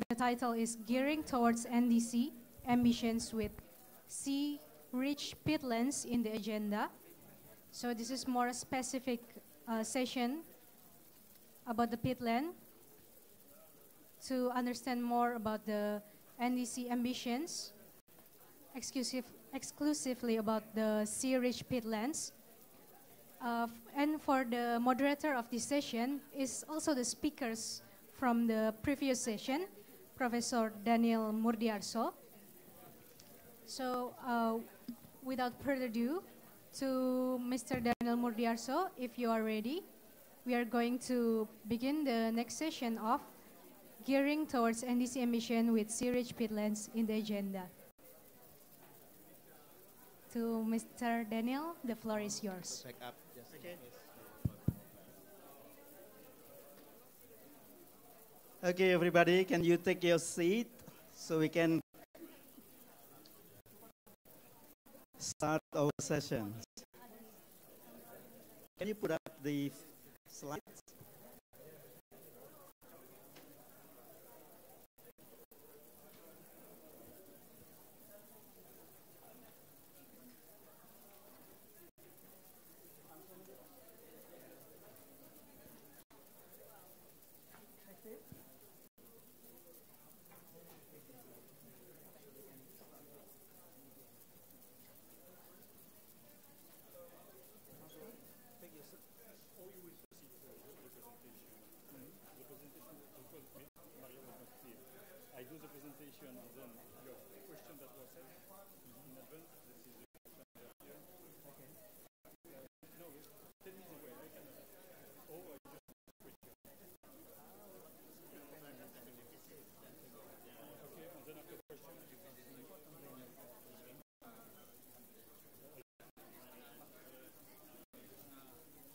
the title is Gearing Towards NDC Ambitions with Sea-Rich Peatlands in the Agenda. So this is more specific session about the peatland to understand more about the NDC ambitions, exclusively about the sea-rich peatlands. And for the moderator of this session is also the speakers from the previous session, Professor Daniel Murdiarso. So without further ado, to Mr. Daniel Murdiarso, if you are ready, we are going to begin the next session of Gearing Towards NDC Ambition with Sea-Rich Peatlands in the Agenda. To Mr. Daniel, the floor is yours. Back up just in case. Okay, everybody, can you take your seat so we can start our sessions? Can you put up the slides? I do the presentation and then your question that was sent in advance. This is the question here. Okay. No, tell me the way I can. Oh, I just question. Okay, and then after question, you can see.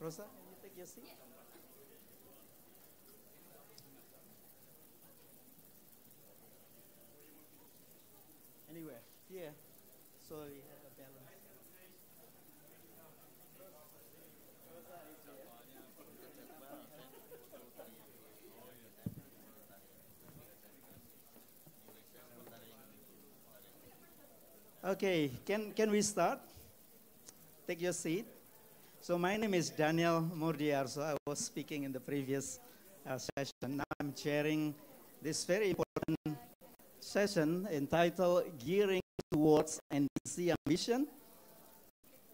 Rosa, can you take your seat? Anywhere, here, so we have a balance. Okay, can we start? Take your seat. So my name is Daniel Murdiarso. I was speaking in the previous session. Now I'm chairing this very important session entitled Gearing Towards NDC Ambition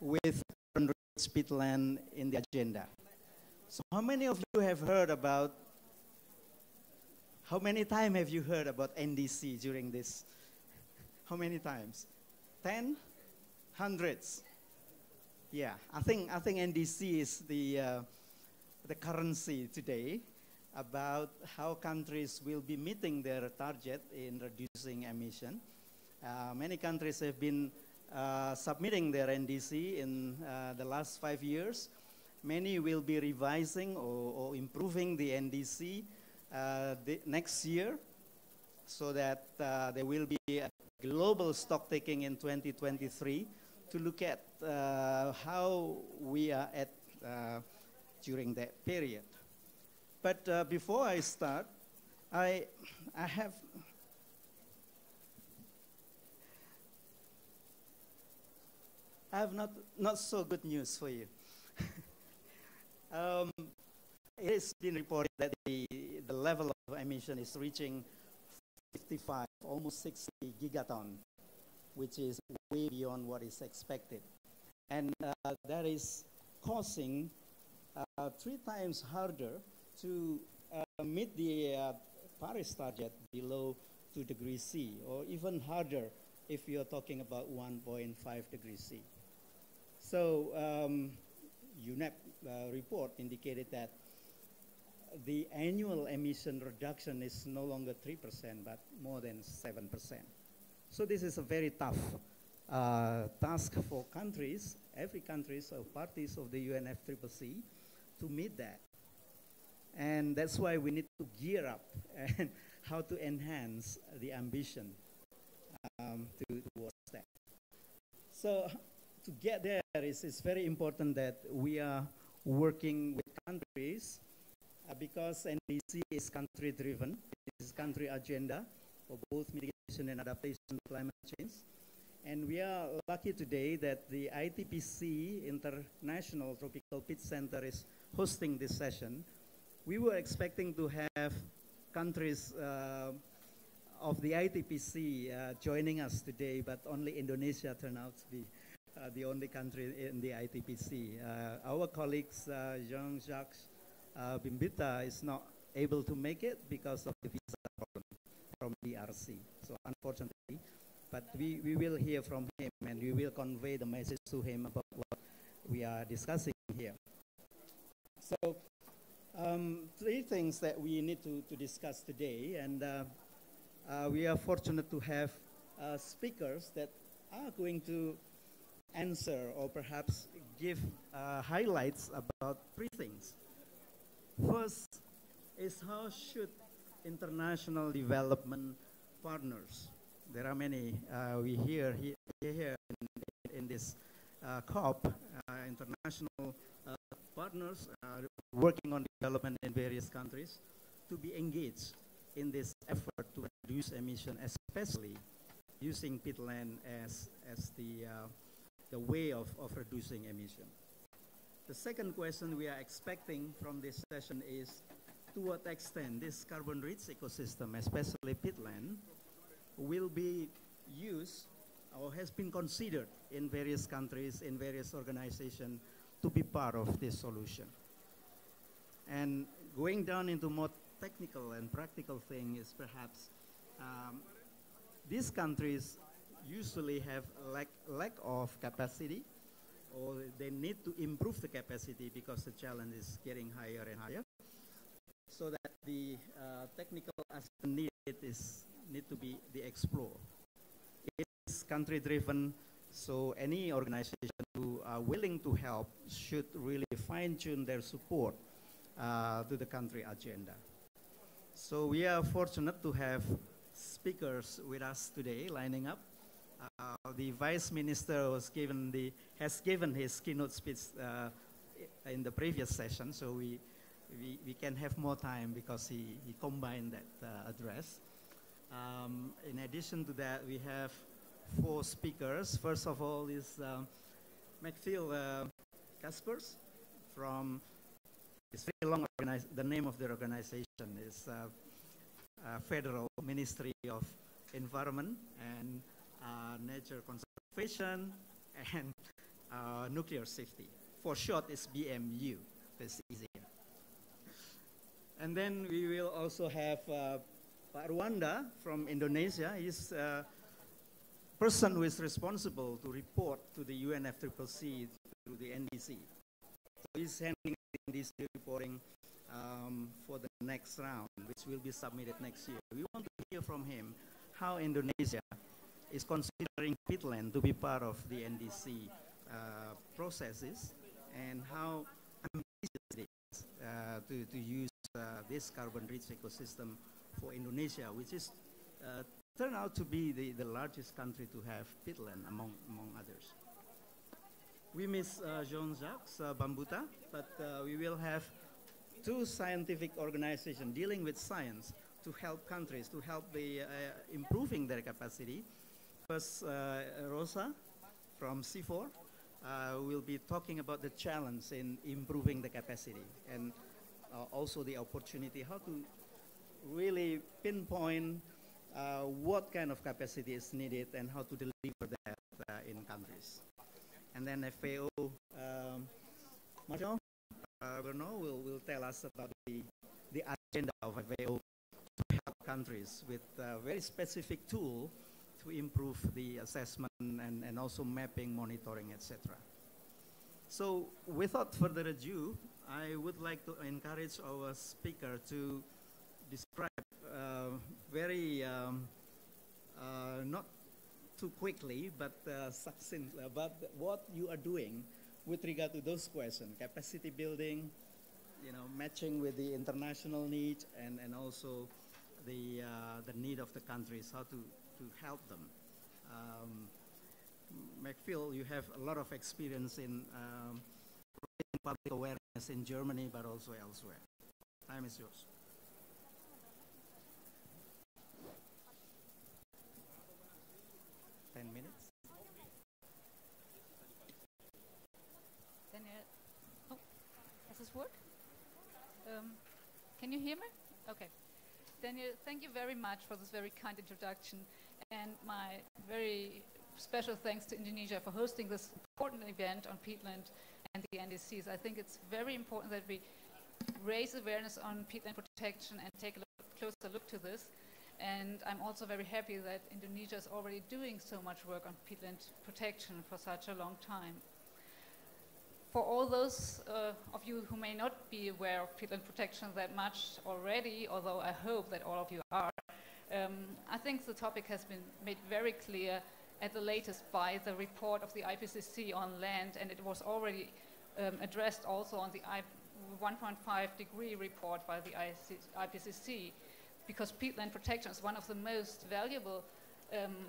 with Sea-Rich Peatland in the Agenda. So how many of you have heard about, how many times have you heard about NDC during this? How many times? 10? Hundreds? Yeah, I think NDC is the currency today about how countries will be meeting their target in reducing emission. Many countries have been submitting their NDC in the last 5 years. Many will be revising or improving the NDC next year so that there will be a global stock taking in 2023 to look at how we are at during that period. But before I start, I have not so good news for you. It has been reported that the level of emission is reaching 55, almost 60 gigaton, which is way beyond what is expected. And that is causing 3 times harder to meet the Paris target below 2 degrees C, or even harder if you're talking about 1.5 degrees C. So UNEP report indicated that the annual emission reduction is no longer 3%, but more than 7%. So this is a very tough task for countries, every country, so parties of the UNFCCC, to meet that. And that's why we need to gear up and how to enhance the ambition towards that. So to get there, it's very important that we are working with countries because NDC is country-driven. It is country agenda for both mitigation and adaptation to climate change. And we are lucky today that the ITPC, International Tropical Peat Center, is hosting this session. We were expecting to have countries of the ITPC joining us today, but only Indonesia turned out to be the only country in the ITPC. Our colleagues, Jean-Jacques Bimbita, is not able to make it because of the visa problem from DRC. So unfortunately, but we will hear from him and we will convey the message to him about what we are discussing here. So three things that we need to discuss today, and we are fortunate to have speakers that are going to answer or perhaps give highlights about three things. First is how should international development partners, there are many we hear here in this COP, international partners working on development in various countries, to be engaged in this effort to reduce emission, especially using peatland as the way of reducing emission. The second question we are expecting from this session is to what extent this carbon-rich ecosystem, especially peatland, will be used or has been considered in various countries, in various organizations, to be part of this solution. And going down into more technical and practical thing is perhaps these countries usually have lack of capacity, or they need to improve the capacity because the challenge is getting higher and higher, so that the technical aspect need to be explored. It's country-driven, so any organization who are willing to help should really fine-tune their support to the country agenda. So we are fortunate to have speakers with us today lining up. The Vice Minister has given his keynote speech in the previous session, so we can have more time because he combined that address. In addition to that, we have four speakers. First of all is McPhail Caspers from, it's very long, the name of the organization is Federal Ministry of Environment and Nature Conservation and Nuclear Safety. For short, it's BMU. It's easier. And then we will also have Pak Rwanda from Indonesia. He's a person who is responsible to report to the UNFCCC through the NDC. So he's handling this reporting for the next round, which will be submitted next year. We want to hear from him how Indonesia is considering peatland to be part of the NDC processes, and how ambitious it is to use this carbon-rich ecosystem for Indonesia, which is turned out to be the largest country to have peatland among others. We miss Jean-Jacques Bambuta, but we will have two scientific organizations dealing with science to help countries, to help the improving their capacity. First, Rosa from C4 will be talking about the challenge in improving the capacity, and also the opportunity, how to really pinpoint what kind of capacity is needed and how to deliver that in countries. And then FAO, Marshall Bruno will tell us about the agenda of FAO to help countries with a very specific tool to improve the assessment and also mapping, monitoring, etc. So without further ado, I would like to encourage our speaker to describe very, not too quickly, but succinctly about what you are doing with regard to those questions: capacity building, matching with the international need, and also the need of the countries, how to help them. McPhail, you have a lot of experience in public awareness in Germany, but also elsewhere. Time is yours. $10. Daniel, oh, does this work? Can you hear me? Okay. Daniel, thank you very much for this very kind introduction, and my very special thanks to Indonesia for hosting this important event on peatland and the NDCs. I think it's very important that we raise awareness on peatland protection and take a closer look to this. And I'm also very happy that Indonesia is already doing so much work on peatland protection for such a long time. For all those of you who may not be aware of peatland protection that much already, although I hope that all of you are, I think the topic has been made very clear at the latest by the report of the IPCC on land, and it was already addressed also on the 1.5 degree report by the IPCC, because peatland protection is one of the most valuable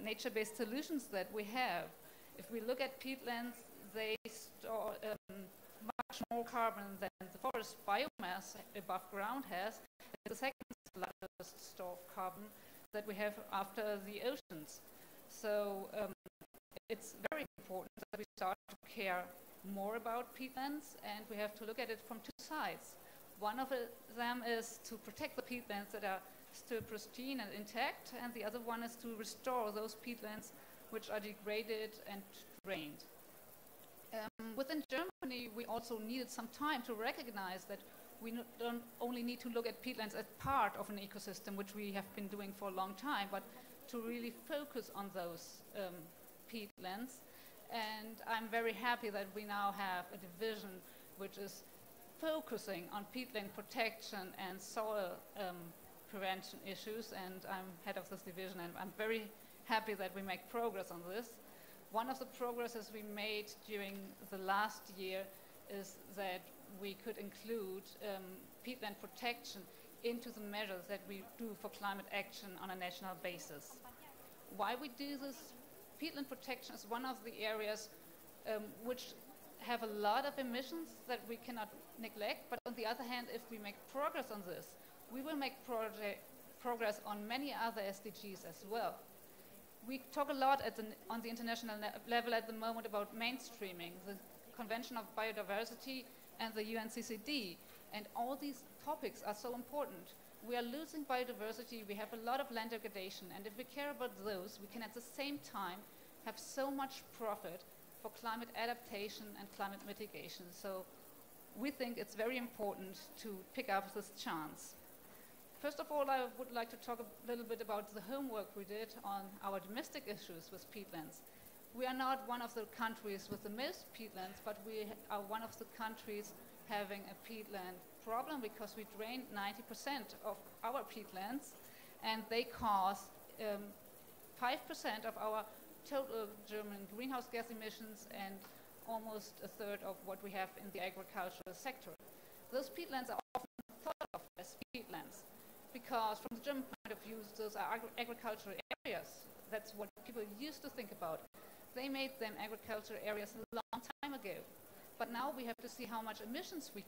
nature-based solutions that we have. If we look at peatlands, they store much more carbon than the forest biomass above ground has. It's the second largest store of carbon that we have after the oceans. So it's very important that we start to care more about peatlands, and we have to look at it from two sides. One of them is to protect the peatlands that are still pristine and intact, and the other one is to restore those peatlands which are degraded and drained. Within Germany, we also needed some time to recognize that we don't only need to look at peatlands as part of an ecosystem, which we have been doing for a long time, but to really focus on those peatlands. And I'm very happy that we now have a division which is focusing on peatland protection and soil prevention issues, and I'm head of this division, and I'm very happy that we make progress on this. One of the progresses we made during the last year is that we could include peatland protection into the measures that we do for climate action on a national basis. Why we do this? Peatland protection is one of the areas which have a lot of emissions that we cannot neglect, but on the other hand, if we make progress on this, we will make progress on many other SDGs as well. We talk a lot on the international level at the moment about mainstreaming, the Convention of Biodiversity and the UNCCD, and all these topics are so important. We are losing biodiversity, we have a lot of land degradation, and if we care about those, we can at the same time have so much profit for climate adaptation and climate mitigation. So we think it's very important to pick up this chance. First of all, I would like to talk a little bit about the homework we did on our domestic issues with peatlands. We are not one of the countries with the most peatlands, but we are one of the countries having a peatland problem because we drain 90% of our peatlands, and they cause 5% of our total German greenhouse gas emissions and almost a third of what we have in the agricultural sector. Those peatlands are often thought of as peatlands, because from the German point of view, those are agricultural areas. That's what people used to think about. They made them agricultural areas a long time ago. But now we have to see how much emissions we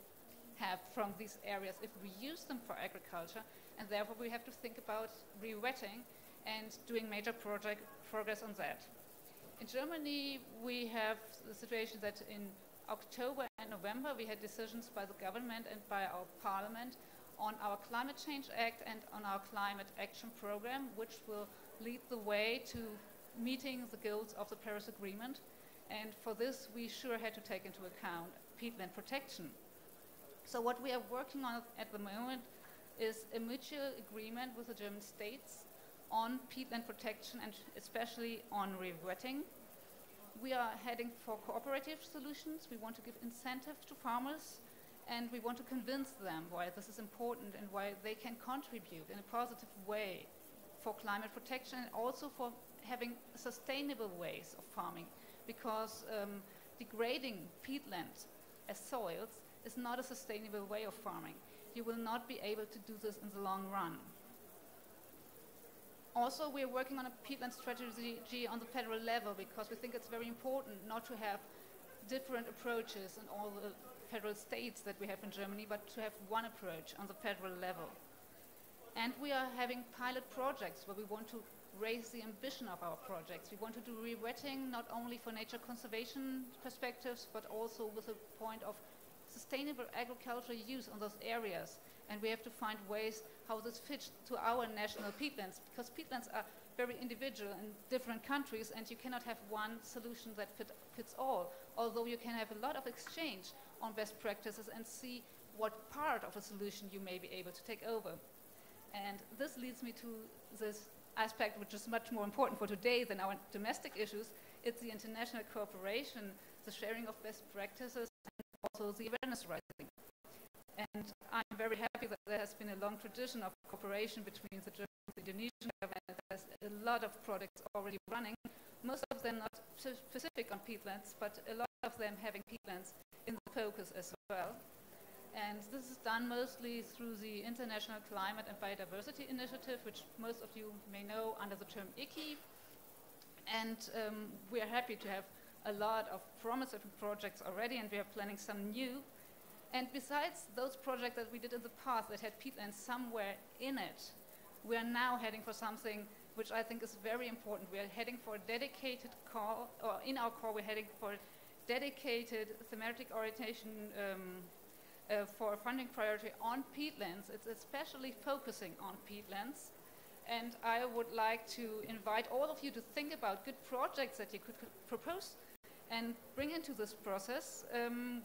have from these areas if we use them for agriculture, and therefore we have to think about re-wetting and doing major progress on that. In Germany, we have the situation that in October and November we had decisions by the government and by our parliament on our Climate Change Act and on our Climate Action Program, which will lead the way to meeting the goals of the Paris Agreement. And for this, we sure had to take into account peatland protection. So what we are working on at the moment is a mutual agreement with the German states on peatland protection and especially on re-wetting. We are heading for cooperative solutions. We want to give incentives to farmers, and we want to convince them why this is important and why they can contribute in a positive way for climate protection and also for having sustainable ways of farming, because degrading peatlands as soils is not a sustainable way of farming. You will not be able to do this in the long run. Also, we are working on a peatland strategy on the federal level because we think it's very important not to have different approaches in all the federal states that we have in Germany, but to have one approach on the federal level. And we are having pilot projects where we want to raise the ambition of our projects. We want to do re-wetting not only for nature conservation perspectives, but also with a point of sustainable agricultural use on those areas. And we have to find ways how this fits to our national peatlands, because peatlands are very individual in different countries, and you cannot have one solution that fits all, although you can have a lot of exchange on best practices and see what part of a solution you may be able to take over. And this leads me to this aspect which is much more important for today than our domestic issues. It's the international cooperation, the sharing of best practices, and also the awareness raising. And I'm very happy that there has been a long tradition of cooperation between the German and the Indonesian government. There's a lot of projects already running, most of them not specific on peatlands, but a lot of them having peatlands in the focus as well. And this is done mostly through the International Climate and Biodiversity Initiative, which most of you may know under the term ICI. And we are happy to have a lot of promising projects already, and we are planning some new. And besides those projects that we did in the past that had peatlands somewhere in it, we are now heading for something which I think is very important. We are heading for a dedicated call, or in our call we're heading for a dedicated thematic orientation for a funding priority on peatlands. It's especially focusing on peatlands. And I would like to invite all of you to think about good projects that you could propose and bring into this process.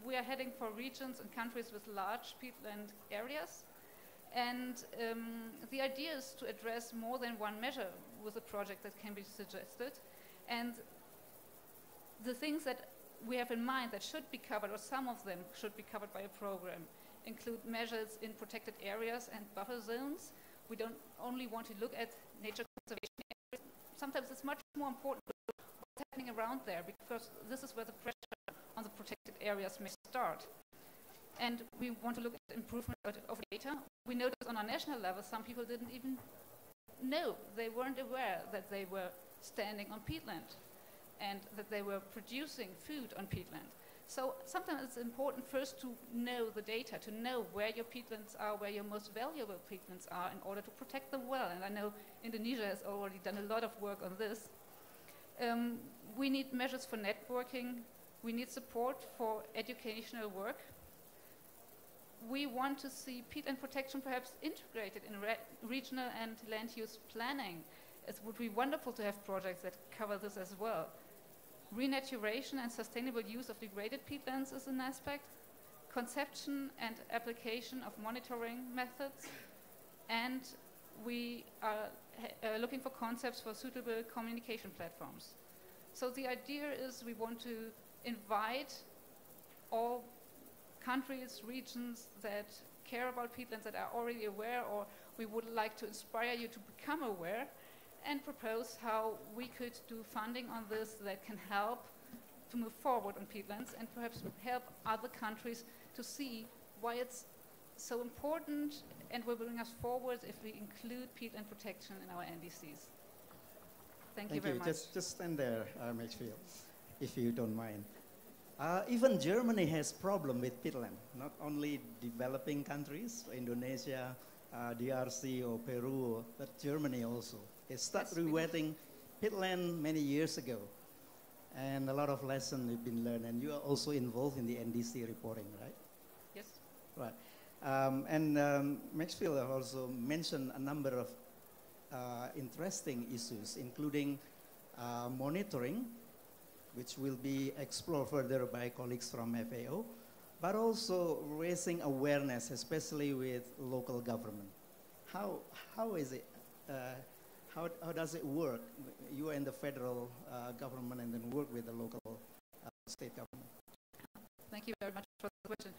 We are heading for regions and countries with large peatland areas. And the idea is to address more than one measure with a project that can be suggested. And the things that we have in mind that should be covered, or some of them should be covered by a program, include measures in protected areas and buffer zones. We don't only want to look at nature conservation areas. Sometimes it's much more important what's happening around there, because this is where the pressure on the protected areas may start. And we want to look at improvement of data. We noticed on our national level, some people didn't even know, they weren't aware that they were standing on peatland and that they were producing food on peatland. So sometimes it's important first to know the data, to know where your peatlands are, where your most valuable peatlands are, in order to protect them well. And I know Indonesia has already done a lot of work on this. We need measures for networking. We need support for educational work. We want to see peatland protection perhaps integrated in regional and land use planning. It would be wonderful to have projects that cover this as well. Renaturation and sustainable use of degraded peatlands is an aspect. Conception and application of monitoring methods. And we are looking for concepts for suitable communication platforms. So the idea is we want to invite all countries, regions that care about peatlands, that are already aware, or we would like to inspire you to become aware, and propose how we could do funding on this that can help to move forward on peatlands, and perhaps help other countries to see why it's so important and will bring us forward if we include peatland protection in our NDCs. Thank you very much. Just stand there, Maxfield, if you don't mind. Even Germany has problem with peatland, not only developing countries, Indonesia, DRC or Peru, but Germany also. It started rewetting peatland many years ago, and a lot of lessons have been learned, and you are also involved in the NDC reporting, right? Yes. Right. Maxfield also mentioned a number of interesting issues, including monitoring, which will be explored further by colleagues from FAO, but also raising awareness, especially with local government. How is it? How does it work? You are in the federal government and then work with the local state government. Thank you very much for the question.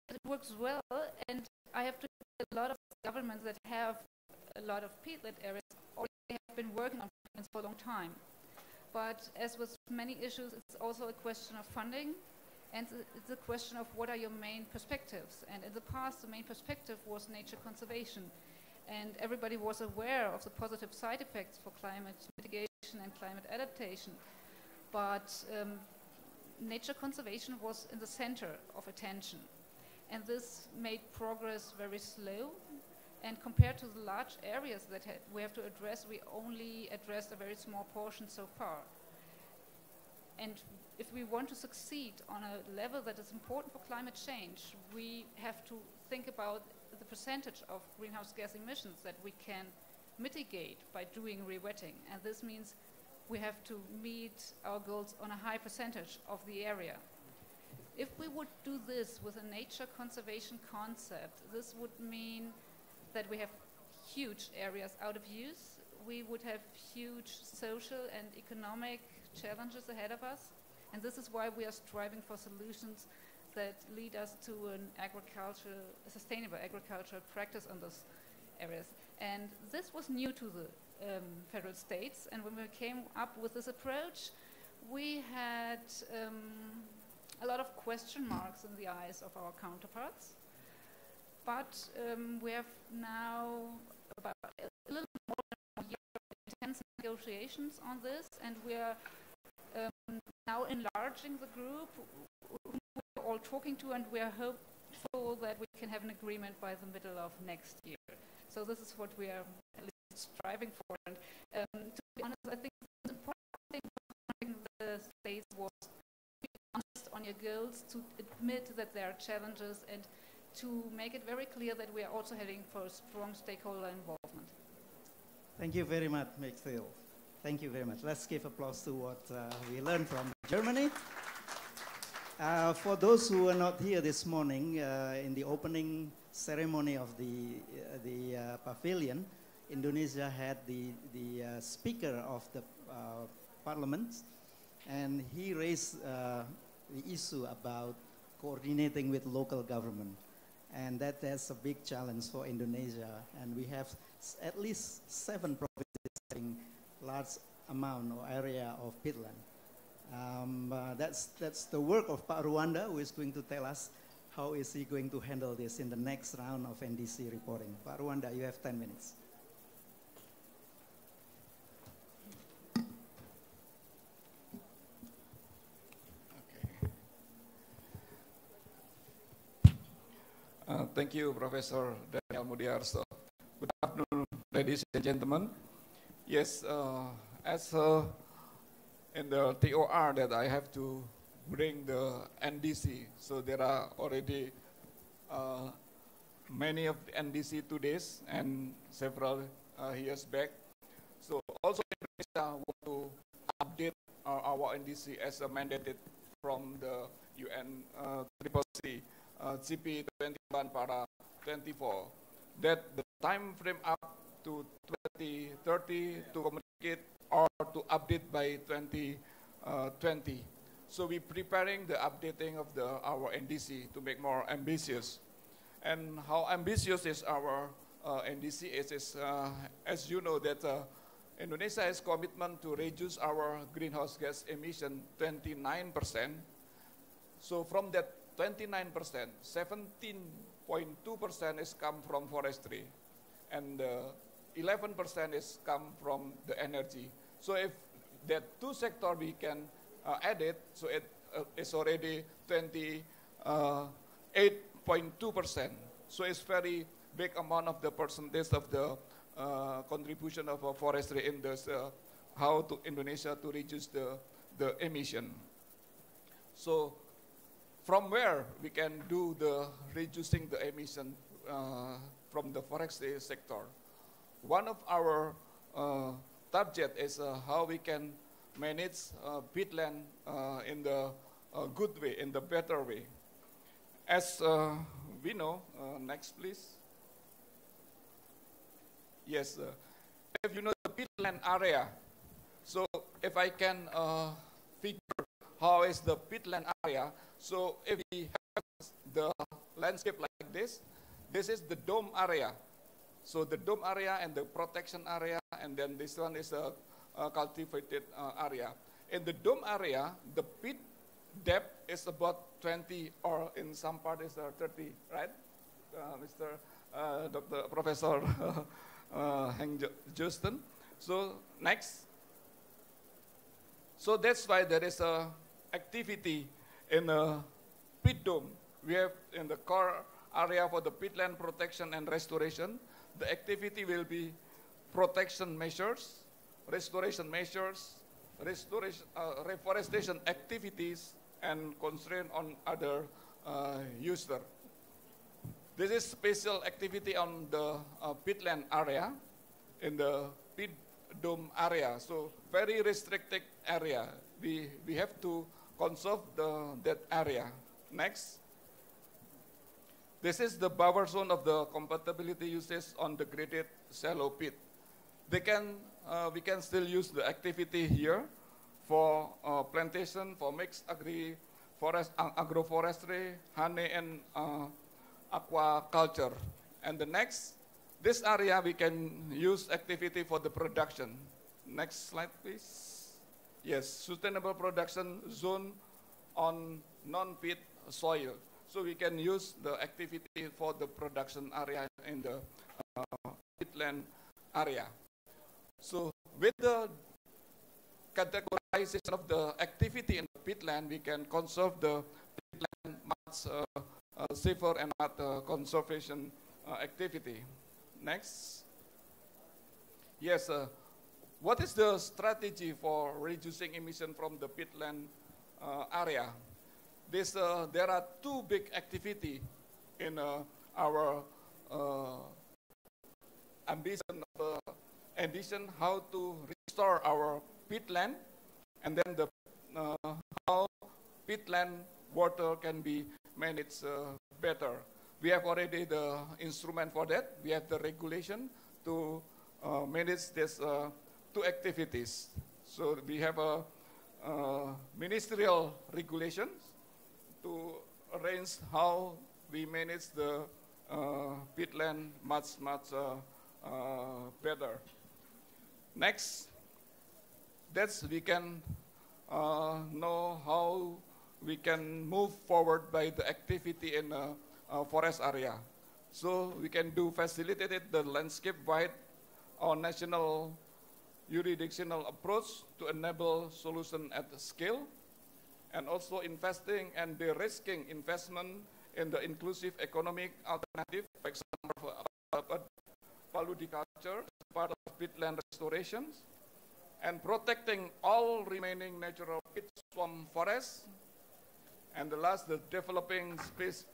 It works well, and I have to say a lot of governments that have a lot of peatland areas already have been working on peatlands for a long time. But as with many issues, it's also a question of funding, and it's a question of what are your main perspectives. And in the past, the main perspective was nature conservation, and everybody was aware of the positive side effects for climate mitigation and climate adaptation. But nature conservation was in the center of attention. And this made progress very slow. And compared to the large areas that we have to address, we only addressed a very small portion so far. And if we want to succeed on a level that is important for climate change, we have to think about the percentage of greenhouse gas emissions that we can mitigate by doing rewetting. And this means we have to meet our goals on a high percentage of the area. If we would do this with a nature conservation concept, this would mean that we have huge areas out of use. We would have huge social and economic challenges ahead of us. And this is why we are striving for solutions that lead us to a sustainable agricultural practice on those areas. And this was new to the federal states. And when we came up with this approach, we had a lot of question marks in the eyes of our counterparts. But we have now about a little more than a year of intense negotiations on this, and we are now enlarging the group whom we're all talking to, and we are hopeful that we can have an agreement by the middle of next year. So this is what we are at least striving for. And to be honest, I think the important thing in the states was to be honest on your goals, to admit that there are challenges, and to make it very clear that we are also heading for strong stakeholder involvement. Thank you very much, Maxfield. Thank you very much. Let's give applause to what we learned from Germany. For those who are not here this morning, in the opening ceremony of the pavilion, Indonesia had the speaker of the parliament, and he raised the issue about coordinating with local government. And that's a big challenge for Indonesia. And we have at least 7 provinces having large amount or area of peatland. That's the work of Pak Ruanda, who is going to tell us how is he going to handle this in the next round of NDC reporting. Pak Ruanda, you have 10 minutes. Thank you, Professor Daniel Mudiarso. Good afternoon, ladies and gentlemen. Yes, as in the TOR that I have to bring the NDC, so there are already many of the NDC 2 days and several years back. So also Indonesia want to update our NDC as mandated from the UN CCC. CP 21 para 24, that the time frame up to 2030 to communicate or to update by 2020. So we're preparing the updating of our NDC to make more ambitious. And how ambitious is our NDC is as you know that Indonesia has commitment to reduce our greenhouse gas emission 29%. So from that 29%, 17.2% is come from forestry, and 11% is come from the energy. So if that 2 sector we can add it, so it is already 28.2%. So it's very big amount of the percentage of the contribution of forestry in this, how to Indonesia to reduce the emission. So from where we can do the reducing the emission from the forestry sector. One of our target is how we can manage peatland in the good way, in the better way. As we know, next please. Yes, if you know the peatland area, so if I can figure how is the peatland area. So if we have the landscape like this is the dome area. So the dome area and the protection area, and then this one is a cultivated area. In the dome area, the peat depth is about 20, or in some part is 30, right? Mr. Dr. Professor Heng Justin. So next. So that's why there is a activity in a peat dome. We have in the core area for the peatland protection and restoration. The activity will be protection measures, restoration measures, reforestation activities, and constraint on other user. This is special activity on the peatland area, in the peat dome area. So very restricted area. We have to conserve that area. Next. This is the buffer zone of the compatibility uses on the graded shallow pit. We can still use the activity here for plantation, for mixed agroforestry, honey, and aquaculture. And the next, this area we can use activity for the production. Next slide, please. Yes, sustainable production zone on non-peat soil. So we can use the activity for the production area in the peatland area. So with the categorization of the activity in the peatland, we can conserve the peatland much safer and conservation activity. Next. Yes, what is the strategy for reducing emission from the peatland area? There are two big activities in our ambition how to restore our peatland, and then the how peatland water can be managed better. We have already the instrument for that. We have the regulation to manage these two activities. So we have a ministerial regulations to arrange how we manage the peatland much better. Next, we can know how we can move forward by the activity in forest area. So we can do facilitated the landscape-wide or national jurisdictional approach to enable solution at scale, and also investing and de-risking investment in the inclusive economic alternative, for example, paludiculture, part of peatland restorations, and protecting all remaining natural peat swamp forests. And the last, the developing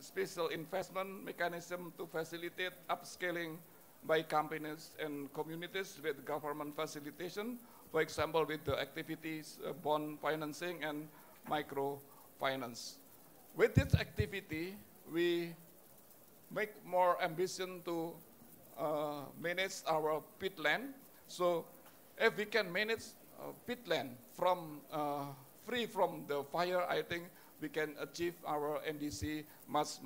special investment mechanism to facilitate upscaling by companies and communities with government facilitation, for example, with the activities, bond financing and microfinance. With this activity, we make more ambition to manage our peatland. So if we can manage peatland from free from the fire, I think we can achieve our NDC much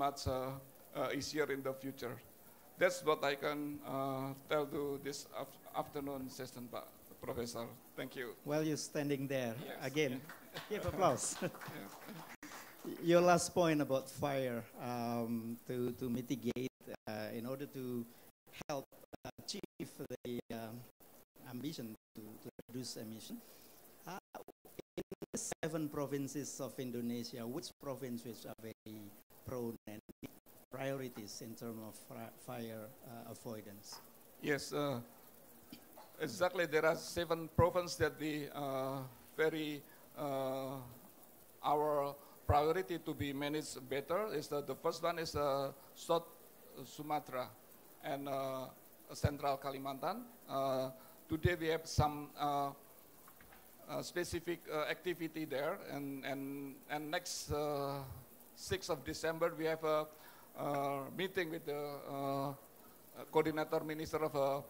easier in the future. That's what I can tell to this afternoon session, Professor. Thank you. While you're standing there, yes. Again, give applause. Your last point about fire, to mitigate, in order to help achieve the ambition to reduce emission. In the 7 provinces of Indonesia, which provinces are very prone and priorities in terms of fire avoidance? Yes, exactly. There are 7 provinces that we very our priority to be managed better. Is the first one is South Sumatra and Central Kalimantan. Today we have some specific activity there, and next 6th of December we have a meeting with the coordinator minister of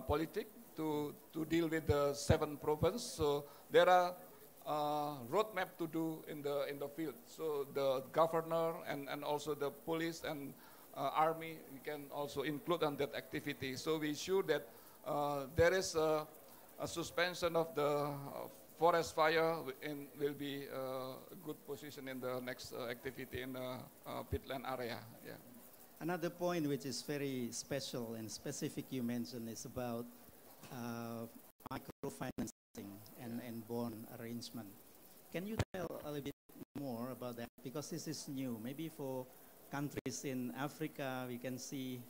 politics to deal with the 7 provinces. So there are roadmap to do in the field. So the governor and also the police and army, we can also include on that activity. So we sure that there is a suspension of the forest fire will be a good position in the next activity in the peatland area. Yeah. Another point which is very special and specific you mentioned is about microfinancing and bond arrangement. Can you tell a little bit more about that? Because this is new. Maybe for countries in Africa, we can see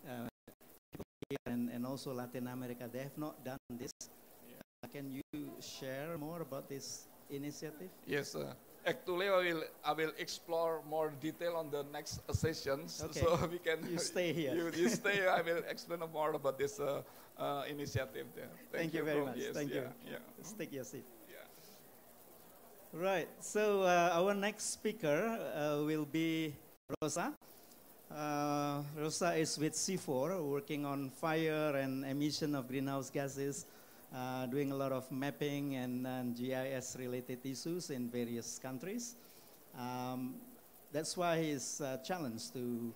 and also Latin America, they have not done this. Can you share more about this initiative? Yes, actually I will explore more detail on the next sessions. Okay. So we can. You stay here. You stay. I will explain more about this initiative there. Thank you very bro. much. Yes, Thank you. Yeah. Let's take your seat. Yeah. Right. So our next speaker will be Rosa. Rosa is with C4, working on fire and emission of greenhouse gases, doing a lot of mapping and GIS-related issues in various countries. That's why he's challenged to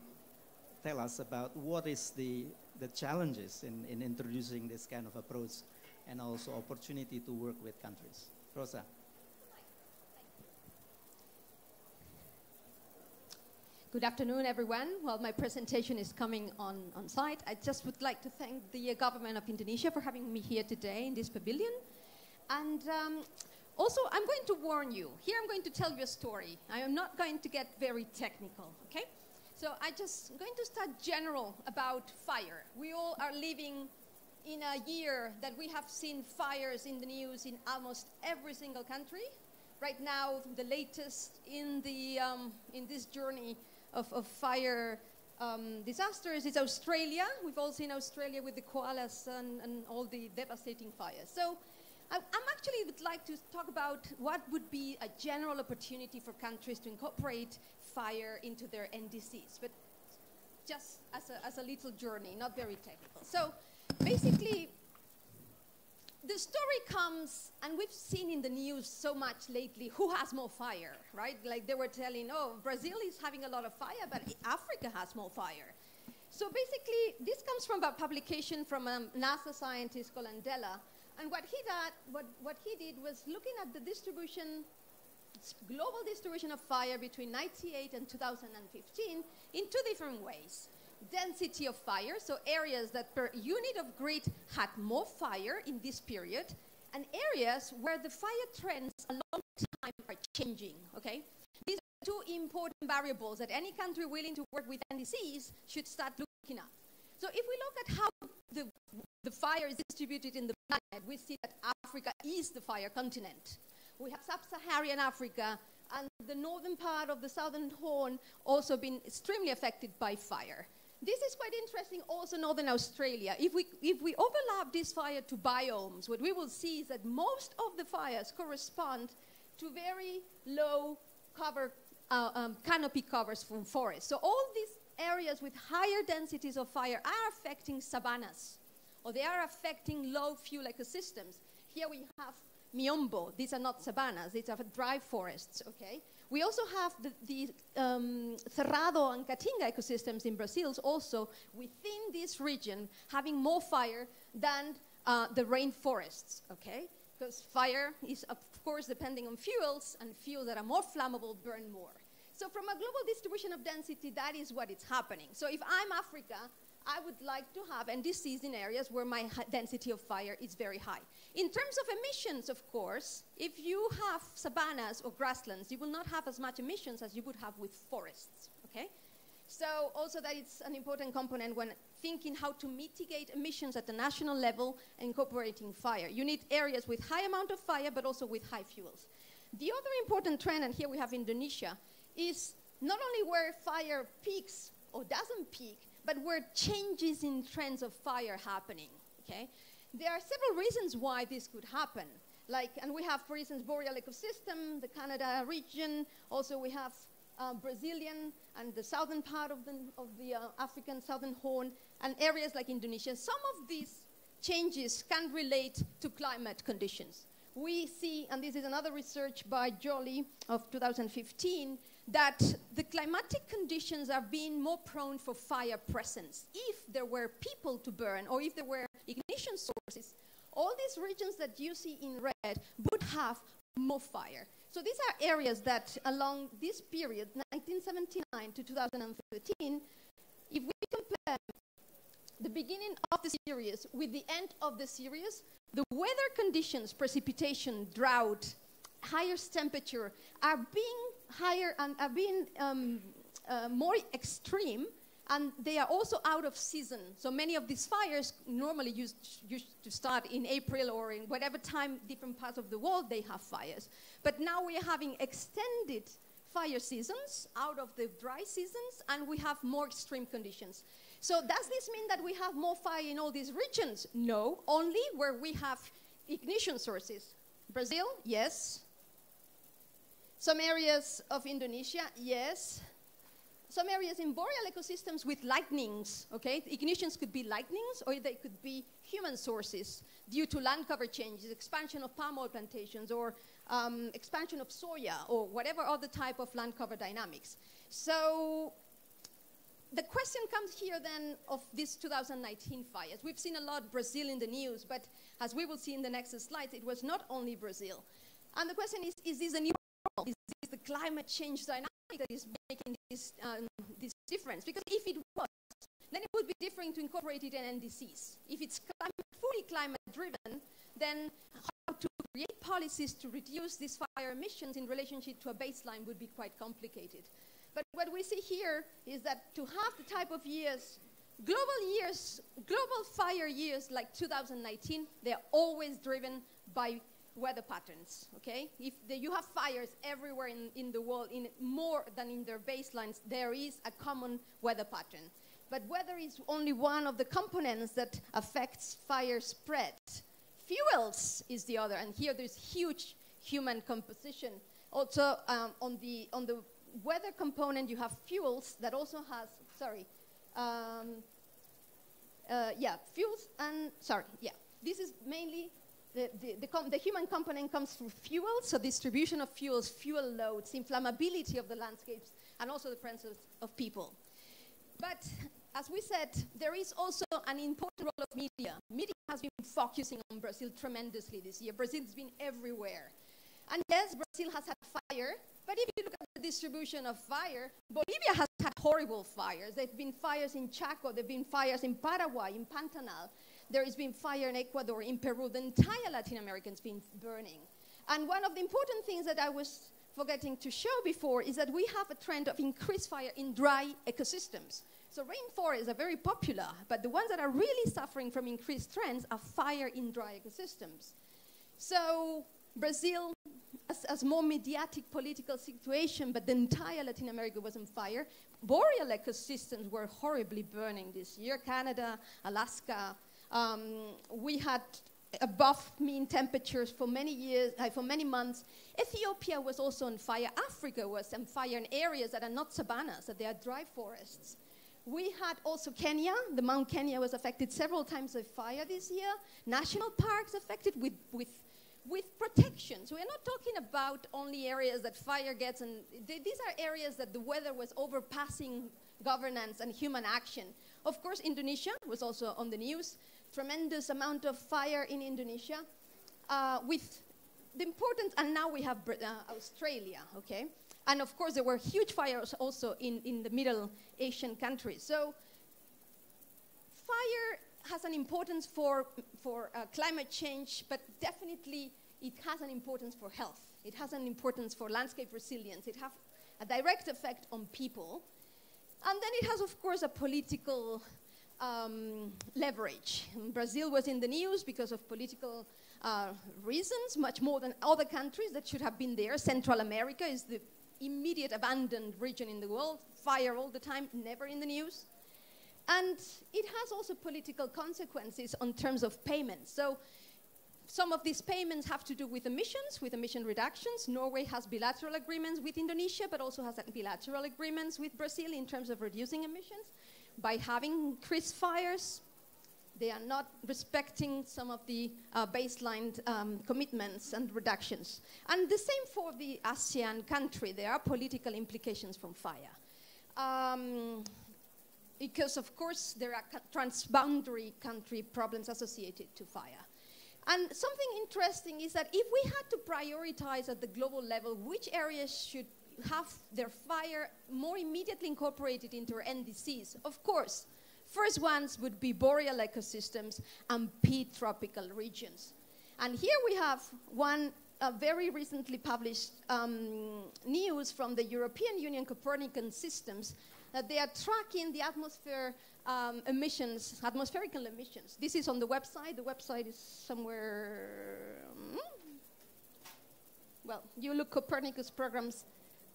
tell us about what is the challenges in introducing this kind of approach and also opportunity to work with countries. Rosa. Good afternoon, everyone. Well, my presentation is coming on site. I just would like to thank the government of Indonesia for having me here today in this pavilion. And also, I'm going to warn you. Here I'm going to tell you a story. I am not going to get very technical, okay? So I'm going to start general about fire. We all are living in a year that we have seen fires in the news in almost every single country. Right now, the latest in this journey of fire disasters is Australia. We've all seen Australia with the koalas and all the devastating fires. So I'm actually would like to talk about what would be a general opportunity for countries to incorporate fire into their NDCs, but just as a little journey, not very technical. So basically, the story comes, and we've seen in the news so much lately, who has more fire, right? Like they were telling, oh, Brazil is having a lot of fire, but Africa has more fire. So basically, this comes from a publication from a NASA scientist called Andela. And what he did was looking at the distribution, global distribution of fire between 1998 and 2015 in two different ways. Density of fire, so areas that per unit of grid had more fire in this period, and areas where the fire trends along time are changing, okay? These are two important variables that any country willing to work with NDCs should start looking at. So if we look at how the fire is distributed in the planet, we see that Africa is the fire continent. We have sub-Saharan Africa and the northern part of the southern horn also been extremely affected by fire. This is quite interesting, also Northern Australia. If we overlap this fire to biomes, what we will see is that most of the fires correspond to very low cover, canopy covers from forests. So all these areas with higher densities of fire are affecting savannas, or they are affecting low fuel ecosystems. Here we have Miombo. These are not savannas, these are dry forests, okay? We also have the Cerrado and Caatinga ecosystems in Brazil also within this region having more fire than the rainforests, okay? Because fire is, of course, depending on fuels, and fuels that are more flammable burn more. So from a global distribution of density, that is what is happening. So if I'm Africa, I would like to have NDCs in areas where my density of fire is very high. In terms of emissions, of course, if you have savannas or grasslands, you will not have as much emissions as you would have with forests, okay? So also that it's an important component when thinking how to mitigate emissions at the national level and incorporating fire. You need areas with high amount of fire, but also with high fuels. The other important trend, and here we have Indonesia, is not only where fire peaks or doesn't peak, but where changes in trends of fire happening, okay? There are several reasons why this could happen. And we have, for instance, boreal ecosystem, the Canada region. Also, we have Brazilian and the southern part of the African southern horn, and areas like Indonesia. Some of these changes can relate to climate conditions. We see, and this is another research by Jolie of 2015, that the climatic conditions are being more prone for fire presence. If there were people to burn, or if there were ignition sources, all these regions that you see in red would have more fire. So these are areas that along this period, 1979 to 2013, if we compare the beginning of the series with the end of the series, the weather conditions, precipitation, drought, highest temperature are being higher and are being more extreme, and they are also out of season. So many of these fires normally used to start in April or in whatever time different parts of the world they have fires. But now we are having extended fire seasons out of the dry seasons, and we have more extreme conditions. So does this mean that we have more fire in all these regions? No, only where we have ignition sources. Brazil, yes. Some areas of Indonesia, yes. Some areas in boreal ecosystems with lightnings, okay? Ignitions could be lightnings, or they could be human sources due to land cover changes, expansion of palm oil plantations, or expansion of soya, or whatever other type of land cover dynamics. So the question comes here then of these 2019 fires. We've seen a lot Brazil in the news, but as we will see in the next slides, it was not only Brazil. And the question is this a new normal? Is this the climate change dynamic that is making this difference? Because if it was, then it would be different to incorporate it in NDCs. If it's fully climate-driven, then how to create policies to reduce these fire emissions in relationship to a baseline would be quite complicated. But what we see here is that to have the type of years, global fire years like 2019, they're always driven by weather patterns, okay? If you have fires everywhere in the world, in more than in their baselines, there is a common weather pattern. But weather is only one of the components that affects fire spread. Fuels is the other, and here there's huge human composition. Also, on the weather component, you have fuels that also has, fuels and, this is mainly the human component comes through fuels, so distribution of fuels, fuel loads, inflammability of the landscapes, and also the presence of people. But as we said, there is also an important role of media. Media has been focusing on Brazil tremendously this year. Brazil's been everywhere. And yes, Brazil has had fire, but if you look at the distribution of fire, Bolivia has had horrible fires. There have been fires in Chaco, there have been fires in Paraguay, in Pantanal. There has been fire in Ecuador, in Peru. The entire Latin America's been burning. And one of the important things that I was forgetting to show before is that we have a trend of increased fire in dry ecosystems. So rainforests are very popular, but the ones that are really suffering from increased trends are fire in dry ecosystems. So Brazil, as more mediatic political situation, but the entire Latin America was on fire. Boreal ecosystems were horribly burning this year. Canada, Alaska, we had above mean temperatures for many years, for many months. Ethiopia was also on fire. Africa was on fire in areas that are not savannas, that they are dry forests. We had also Kenya. The Mount Kenya was affected several times by fire this year. National parks affected with protection. So we're not talking about only areas that fire gets, and these are areas that the weather was overpassing governance and human action. Of course, Indonesia was also on the news. Tremendous amount of fire in Indonesia with the importance, and now we have Australia, okay? And of course, there were huge fires also in the Middle Asian countries. So fire has an importance for climate change, but definitely it has an importance for health. It has an importance for landscape resilience. It has a direct effect on people. And then it has, of course, a political leverage. Brazil was in the news because of political reasons, much more than other countries that should have been there. Central America is the immediate abandoned region in the world, fire all the time, never in the news. And it has also political consequences on terms of payments. So some of these payments have to do with emissions, with emission reductions. Norway has bilateral agreements with Indonesia, but also has bilateral agreements with Brazil in terms of reducing emissions. By having increased fires, they are not respecting some of the baseline commitments and reductions. And the same for the ASEAN country. There are political implications from fire. Because, of course, there are transboundary country problems associated to fire. And something interesting is that if we had to prioritize at the global level which areas should have their fire more immediately incorporated into our NDCs, of course, first ones would be boreal ecosystems and peat tropical regions. And here we have one very recently published news from the European Union Copernican systems that they are tracking the atmospherical emissions. This is on the website. The website is somewhere. Well, you look Copernicus programs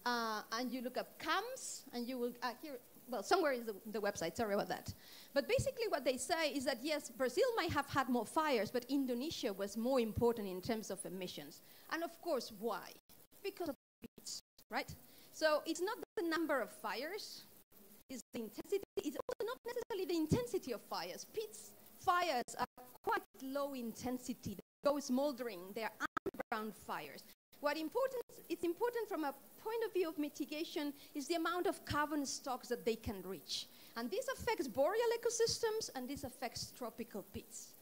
and you look up CAMS, and you will here. Well, somewhere is the website. Sorry about that. But basically, what they say is that yes, Brazil might have had more fires, but Indonesia was more important in terms of emissions. And of course, why? Because of peats, right? So it's not the number of fires, it's the intensity. It's also not necessarily the intensity of fires. Peats fires are quite low intensity. They go smoldering. They are underground fires. It's important from a point of view of mitigation is the amount of carbon stocks that they can reach. And this affects boreal ecosystems, and this affects tropical peats.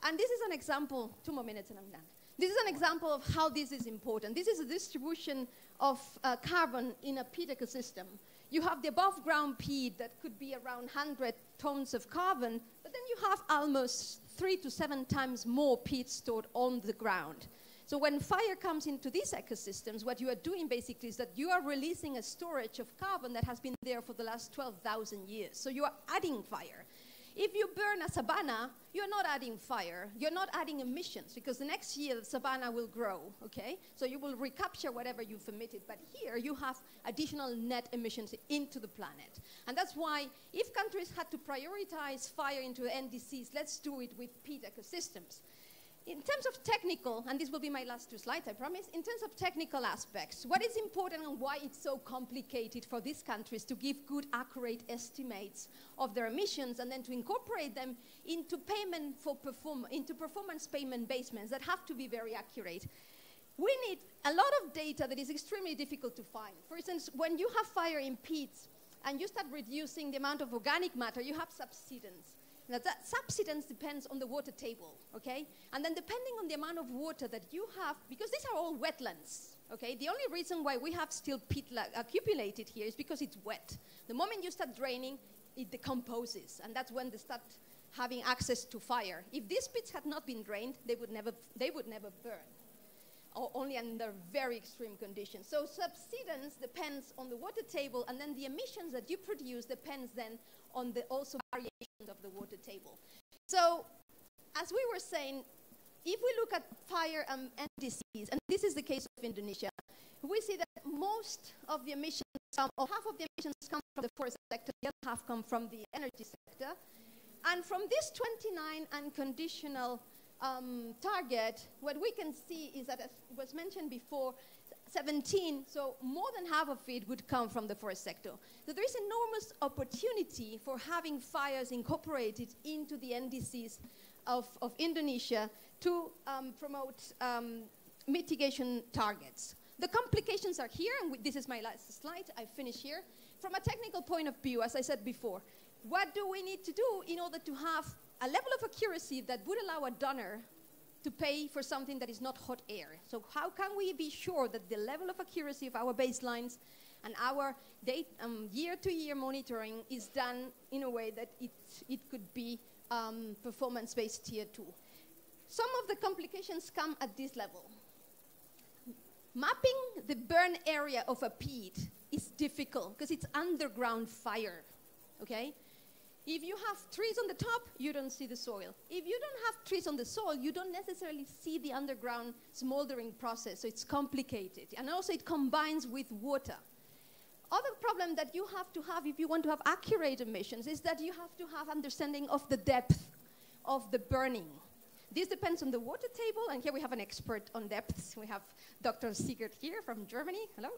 And this is an example, 2 more minutes and I'm done. This is an example of how this is important. This is a distribution of carbon in a peat ecosystem. You have the above ground peat that could be around 100 tons of carbon, but then you have almost 3 to 7 times more peat stored on the ground. So when fire comes into these ecosystems, what you are doing basically is that you are releasing a storage of carbon that has been there for the last 12,000 years. So you are adding fire. If you burn a savanna, you're not adding fire. You're not adding emissions, because the next year the savanna will grow, okay? So you will recapture whatever you've emitted. But here you have additional net emissions into the planet. And that's why if countries had to prioritize fire into the NDCs, let's do it with peat ecosystems. In terms of technical, and this will be my last 2 slides, I promise, in terms of technical aspects, what is important and why it's so complicated for these countries to give good, accurate estimates of their emissions and then to incorporate them into performance payment basements that have to be very accurate. We need a lot of data that is extremely difficult to find. For instance, when you have fire in peats and you start reducing the amount of organic matter, you have subsidence. Now, that subsidence depends on the water table, okay? And then depending on the amount of water that you have, because these are all wetlands, okay? The only reason why we have still peat accumulated here is because it's wet. The moment you start draining, it decomposes, and that's when they start having access to fire. If these pits had not been drained, they would never burn, or only under very extreme conditions. So subsidence depends on the water table, and then the emissions that you produce depends then on the also variations of the water table. So, as we were saying, if we look at fire and disease, and this is the case of Indonesia, we see that most of the emissions or half of the emissions come from the forest sector, the other half come from the energy sector. And from this 29 unconditional target, what we can see is that, as was mentioned before, 17, so more than half of it would come from the forest sector. So there is enormous opportunity for having fires incorporated into the NDCs of Indonesia to promote mitigation targets. The complications are here, and this is my last slide. I finish here. From a technical point of view, as I said before, what do we need to do in order to have a level of accuracy that would allow a donor to pay for something that is not hot air? So how can we be sure that the level of accuracy of our baselines and our year-to-year monitoring is done in a way that it could be performance-based tier 2? Some of the complications come at this level. Mapping the burn area of a peat is difficult because it's underground fire, okay? If you have trees on the top, you don't see the soil. If you don't have trees on the soil, you don't necessarily see the underground smoldering process, so it's complicated. And also it combines with water. Other problem that you have to have if you want to have accurate emissions is that you have to have understanding of the depth of the burning. This depends on the water table, and here we have an expert on depths. We have Dr. Siegert here from Germany. Hello.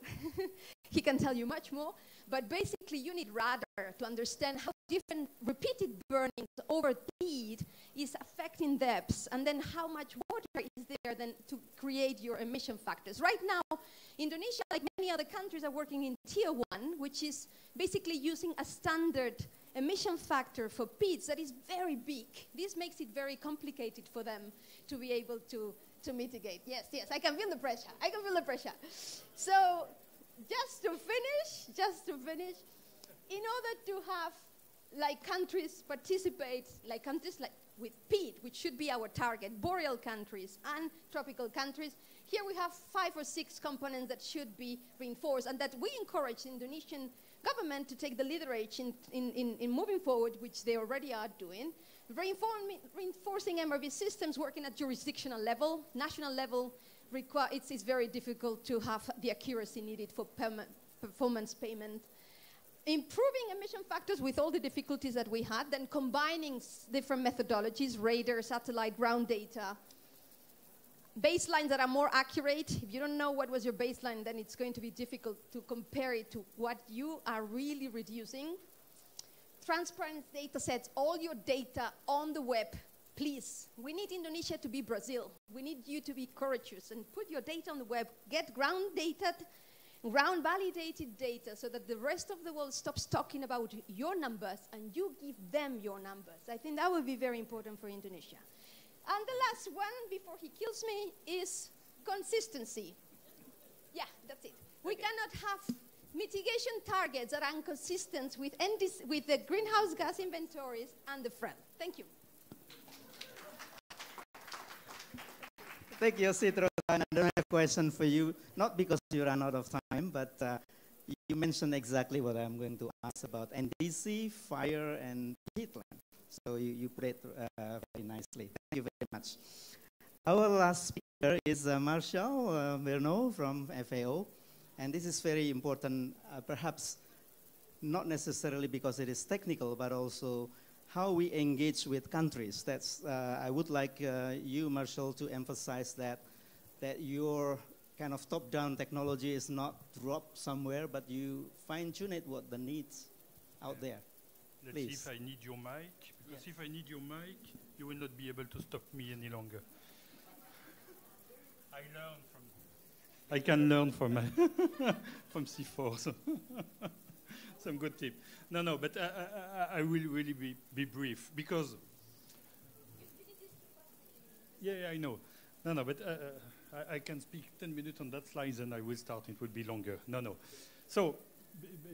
He can tell you much more. But basically, you need radar to understand how different repeated burnings over peat is affecting depths, and then how much water is there then to create your emission factors. Right now, Indonesia, like many other countries, are working in tier 1, which is basically using a standard emission factor for peats that is very big. This makes it very complicated for them to be able to mitigate. Yes, I can feel the pressure. I can feel the pressure. So just to finish, in order to have like countries participate, like countries like with peat, which should be our target, boreal countries and tropical countries. Here we have 5 or 6 components that should be reinforced and that we encourage the Indonesian government to take the leadership in moving forward, which they already are doing. Reinforcing MRV systems working at jurisdictional level, national level, it's very difficult to have the accuracy needed for performance payment. Improving emission factors with all the difficulties that we had, then combining different methodologies, radar, satellite, ground data, baselines that are more accurate. If you don't know what was your baseline, then it's going to be difficult to compare it to what you are really reducing. Transparent data sets, all your data on the web, please. We need Indonesia to be Brazil. We need you to be courageous and put your data on the web, get ground validated data so that the rest of the world stops talking about your numbers and you give them your numbers. I think that would be very important for Indonesia. And the last one, before he kills me, is consistency. Yeah, that's it. We cannot have mitigation targets that are inconsistent with the greenhouse gas inventories and the FREL. Thank you. Thank you, Citro. And I don't have a question for you, not because you ran out of time, but you mentioned exactly what I'm going to ask about NDC, fire, and peatland. So you put it very nicely. Thank you very much. Our last speaker is Marshall Bernaud from FAO. And this is very important, perhaps not necessarily because it is technical, but also how we engage with countries. That's, I would like you, Marshall, to emphasize that your kind of top-down technology is not dropped somewhere, but you fine-tune it what the needs out there. Let's Please. see if I need your mic, because if I need your mic, you will not be able to stop me any longer. I can learn from from C4, so some good tip. No, but I will really be brief because. Yeah, I know. No, but I can speak 10 minutes on that slide, and I will start. It will be longer. No. So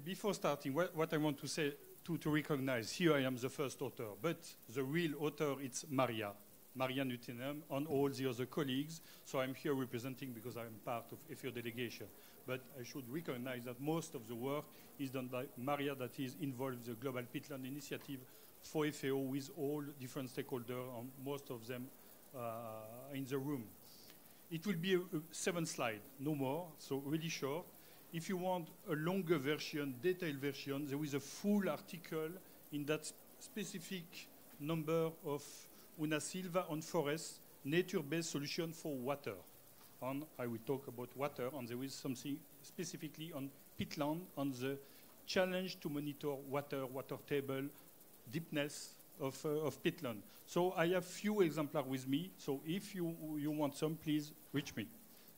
before starting, what I want to say to recognize here, I am the first author, but the real author it's Maria Nutinam, and all the other colleagues. So I'm here representing because I'm part of FAO delegation. But I should recognize that most of the work is done by Maria, that is involved in the Global Peatland Initiative for FAO with all different stakeholders, and most of them in the room. It will be a 7 slide, no more, so really short. If you want a longer version, detailed version, there is a full article in that specific number of Una Silva on forest, nature-based solution for water. And I will talk about water, and there is something specifically on peatland, on the challenge to monitor water table, deepness of peatland. So I have few exemplars with me, so if you want some, please reach me.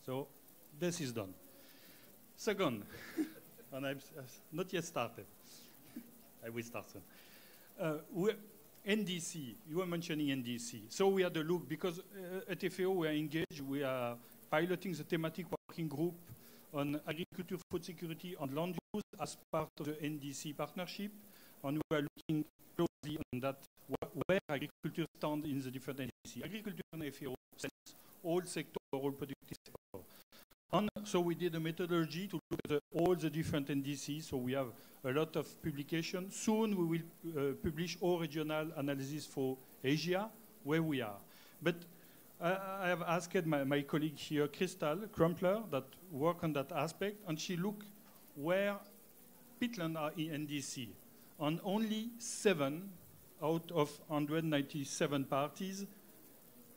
So this is done. Second, and I've not yet started. I will start soon. NDC, you were mentioning NDC. So we had a look, because at FAO we are engaged, we are piloting the thematic working group on agriculture, food security, and land use as part of the NDC partnership. And we are looking closely on that, where agriculture stands in the different NDC. Agriculture and FAO sense all sectors, all productive sectors. And so we did a methodology to look at all the different NDCs. So we have a lot of publications. Soon we will publish all regional analysis for Asia, where we are. But I have asked my colleague here, Crystal Crumpler, that work on that aspect, and she looked where peatland are in NDC. And only 7 out of 197 parties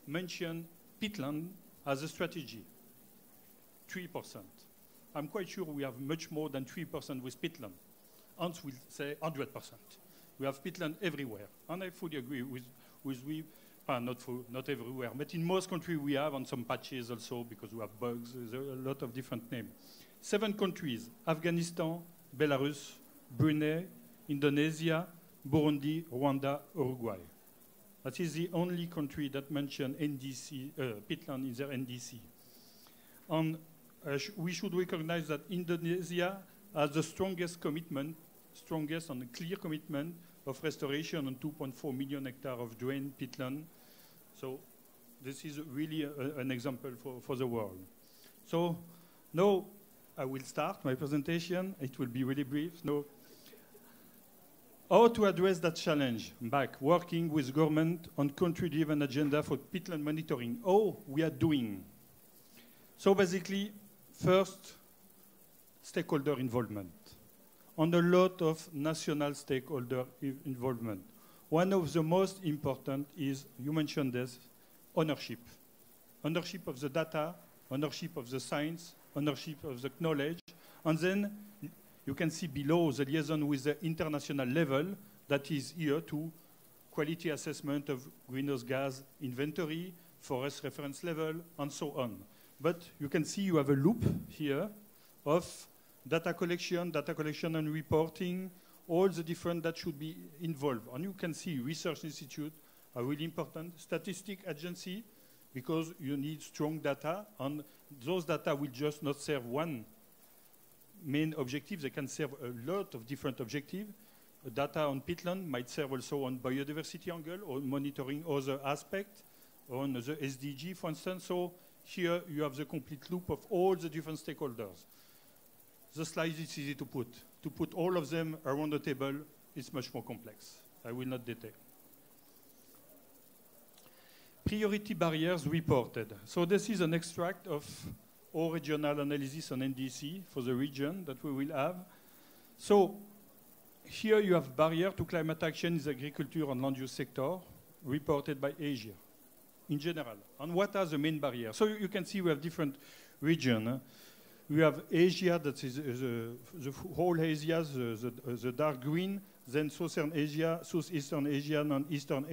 mention peatland as a strategy. 3%. I'm quite sure we have much more than 3% with peatland. Ants will say 100%. We have peatland everywhere. And I fully agree with not everywhere, but in most countries we have, on some patches also, because we have bugs, there's a lot of different names. 7 countries: Afghanistan, Belarus, Brunei, Indonesia, Burundi, Rwanda, Uruguay. That is the only country that mentioned NDC, peatland in their NDC. And we should recognize that Indonesia has the strongest and clear commitment of restoration on 2.4 million hectares of drained peatland. So this is really an example for the world. So now I will start my presentation. It will be really brief. Now, how to address that challenge? Back, working with government on country-driven agenda for peatland monitoring. How we are doing. So basically, first, stakeholder involvement. On a lot of national stakeholder involvement. One of the most important is, you mentioned this, ownership. Ownership of the data, ownership of the science, ownership of the knowledge, and then you can see below the liaison with the international level that is here to quality assessment of greenhouse gas inventory, forest reference level, and so on. But you can see you have a loop here of data collection and reporting, all the different that should be involved. And you can see research institute are really important, statistic agency, because you need strong data, and those data will just not serve one main objective, they can serve a lot of different objectives. Data on peatland might serve also on biodiversity angle, or monitoring other aspects, on the SDG, for instance. So here you have the complete loop of all the different stakeholders. The slide is easy to put. To put all of them around the table is much more complex. I will not detail. Priority barriers reported. So this is an extract of all regional analysis on NDC for the region that we will have. So here you have barrier to climate action in the agriculture and land use sector reported by Asia in general. And what are the main barriers? So you can see we have different regions. We have Asia, that is the whole Asia, the dark green, then Southern Asia, Southeastern Asia, and Eastern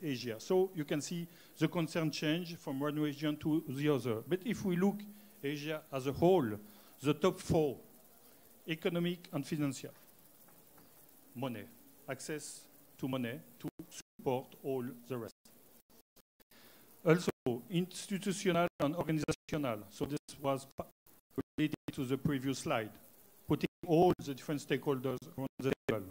Asia. So you can see the concern change from one region to the other. But if we look Asia as a whole, the top four, economic and financial, money, access to money to support all the rest. Also, institutional and organizational. So this was related to the previous slide, putting all the different stakeholders on the table.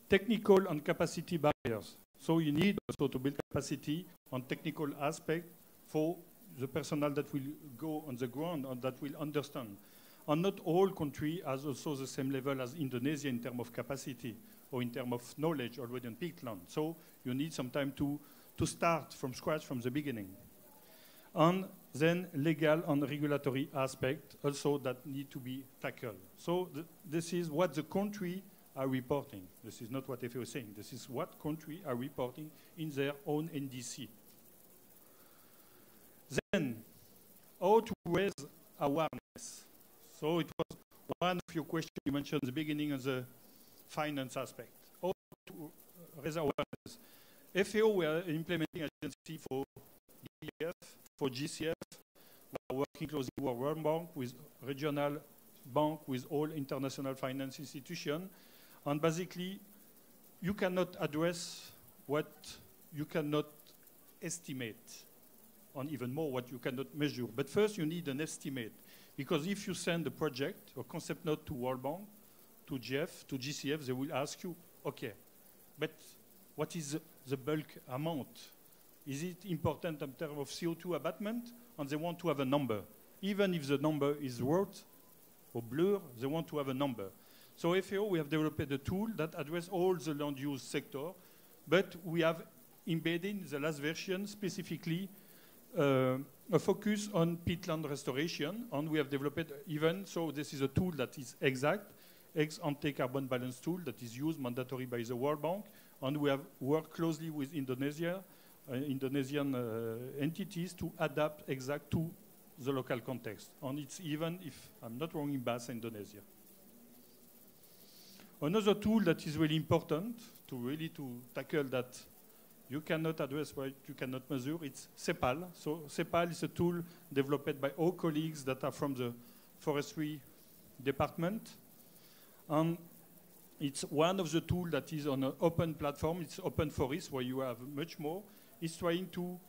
Technical and capacity barriers. So you need also to build capacity on technical aspect for the personnel that will go on the ground and that will understand. And not all countries has also the same level as Indonesia in terms of capacity or in terms of knowledge already on peatland. So you need some time to start from scratch from the beginning. And then legal and regulatory aspect also that need to be tackled. So this is what the country are reporting. This is not what FAO is saying. This is what country are reporting in their own NDC. Then, how to raise awareness. So it was one of your questions you mentioned at the beginning of the finance aspect. How to raise awareness. FAO, we are implementing agency for DEF, for GCF. We are working closely with World Bank, with regional bank, with all international finance institutions. And basically, you cannot address what you cannot estimate, and even more what you cannot measure. But first, you need an estimate. Because if you send a project or concept note to World Bank, to GF, to GCF, they will ask you, okay, but what is the bulk amount? Is it important in terms of CO2 abatement? And they want to have a number. Even if the number is red or blur, they want to have a number. So FAO, we have developed a tool that addresses all the land use sector, but we have embedded in the last version specifically a focus on peatland restoration, and we have developed even, so this is a tool that is exact, ex-ante carbon balance tool that is used mandatory by the World Bank, and we have worked closely with Indonesia, Indonesian entities to adapt exact to the local context. And it's even, if I'm not wrong, in Bahasa, Indonesia. Another tool that is really important to tackle that you cannot address what you cannot measure, it's CEPAL. So CEPAL is a tool developed by all colleagues that are from the forestry department. And it's one of the tools that is on an open platform. It's open forest where you have much more. It's trying to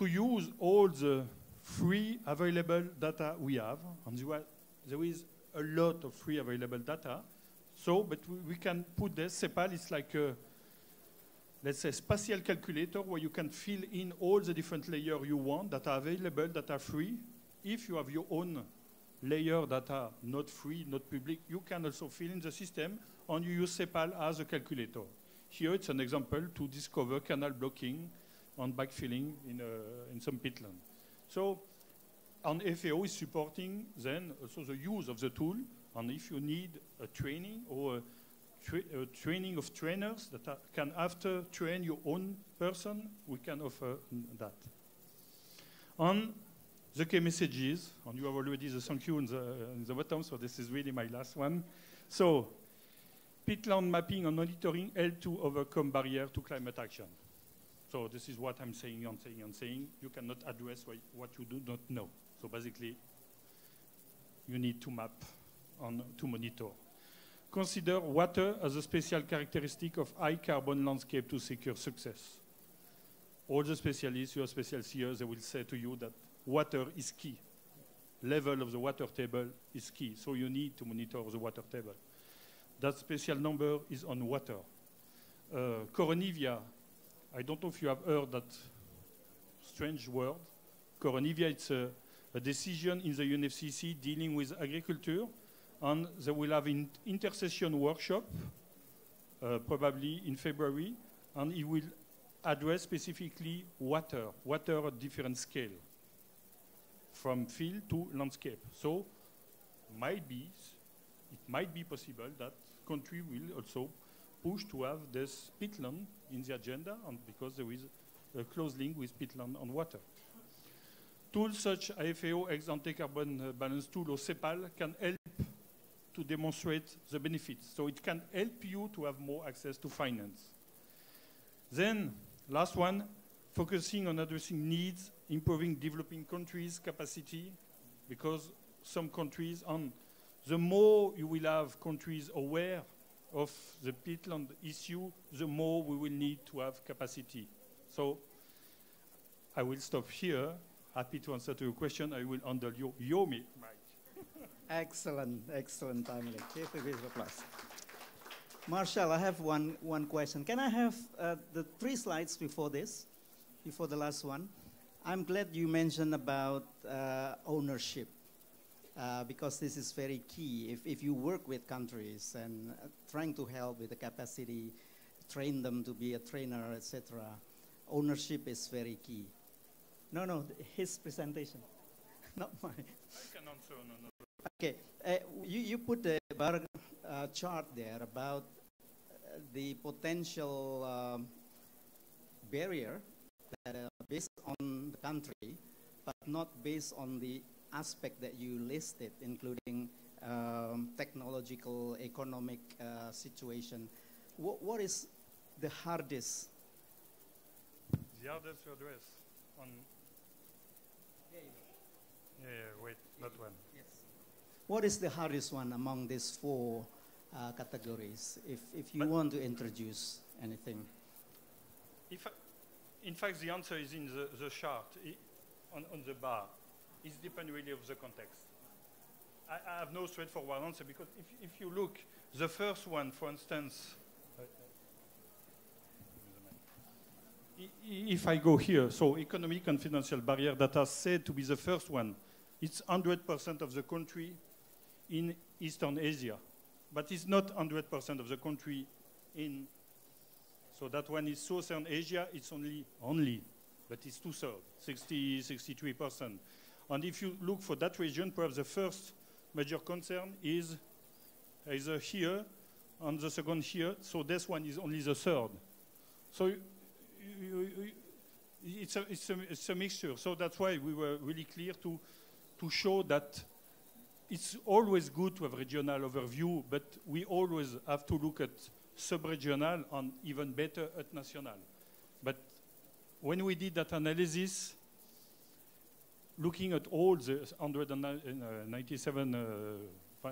use all the free available data we have. And there is a lot of free available data. So, but we can put this. CEPAL is like a, let's say, spatial calculator where you can fill in all the different layers you want that are available, that are free. If you have your own layer that are not free, not public, you can also fill in the system, and you use CEPAL as a calculator. Here it's an example to discover canal blocking and backfilling in some peatland. So, and FAO is supporting then also the use of the tool, and if you need a training or a training of trainers that can after train your own person, we can offer that. And the key messages, and you have already the thank you in the bottom, so this is really my last one. So, peatland mapping and monitoring help to overcome barriers to climate action. So this is what I'm saying and saying and saying. You cannot address what you do not know. So basically, you need to map and to monitor. Consider water as a special characteristic of high carbon landscape to secure success. All the specialists, your specialists here, they will say to you that water is key. Level of the water table is key. So you need to monitor the water table. That special number is on water. Coronivia, I don't know if you have heard that strange word. Coronivia, it's a decision in the UNFCCC dealing with agriculture, and they will have an intercession workshop, probably in February, and it will address specifically water at different scale, from field to landscape. So it might be possible that country will also push to have this peatland in the agenda, and because there is a close link with peatland and water. Tools such as FAO ex-ante carbon balance tool or CEPAL can help to demonstrate the benefits. So it can help you to have more access to finance. Then, last one, focusing on addressing needs, improving developing countries' capacity, because some countries, and the more you will have countries aware of the peatland issue, the more we will need to have capacity. So I will stop here. Happy to answer to your question. I will handle your mic. Excellent, excellent, Emily. Give a bit of applause. Marshall, I have one question. Can I have the 3 slides before this, before the last one? I'm glad you mentioned about ownership, because this is very key. If you work with countries and trying to help with the capacity, train them to be a trainer, etc., ownership is very key. No, his presentation, not mine. I can answer. No. Okay, you put a bar chart there about the potential barrier that based on the country, but not based on the aspect that you listed, including technological, economic situation. What is the hardest? The hardest to address on. Yeah, wait, not one. Yes. What is the hardest one among these 4 categories? If you want to introduce anything. In fact, the answer is in the chart, on the bar. It depends really of the context. I have no straightforward answer, because if you look, the first one, for instance, if I go here, so economic and financial barrier that are said to be the first one, it's 100% of the country in Eastern Asia, but it's not 100% of the country in, so that one is Southern Asia, it's only, but it's 2/3, 63%. And if you look for that region, perhaps the first major concern is either here and the second here, so this one is only the third. So it's a mixture, so that's why we were really clear to show that it's always good to have regional overview, but we always have to look at sub-regional and even better at national. But when we did that analysis, looking at all the 197,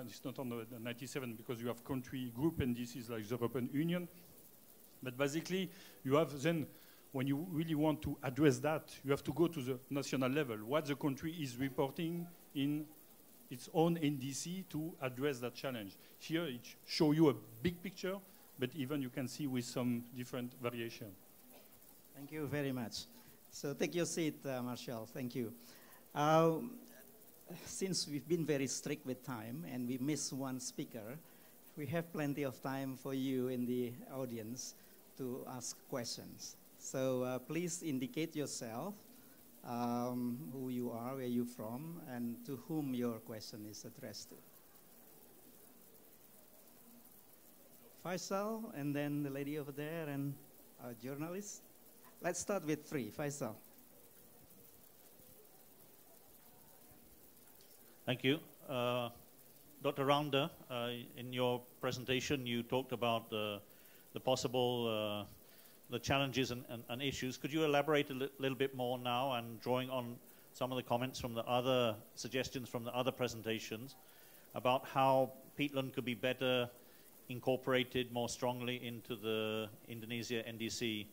it's not 197 because you have country group and this is like the European Union, but basically you have then, when you really want to address that, you have to go to the national level. What the country is reporting in its own NDC to address that challenge. Here it show you a big picture, but even you can see with some different variation. Thank you very much. So take your seat, Marshall. Thank you. Since we've been very strict with time and we miss one speaker, we have plenty of time for you in the audience to ask questions. So please indicate yourself, who you are, where you're from, and to whom your question is addressed to. Faisal, and then the lady over there, and our journalist. Let's start with three. Faisal. Thank you. Dr. Randa, in your presentation, you talked about the possible the challenges and issues. Could you elaborate a little bit more now, and drawing on some of the comments from the other suggestions from the other presentations about how peatland could be better incorporated more strongly into the Indonesia NDC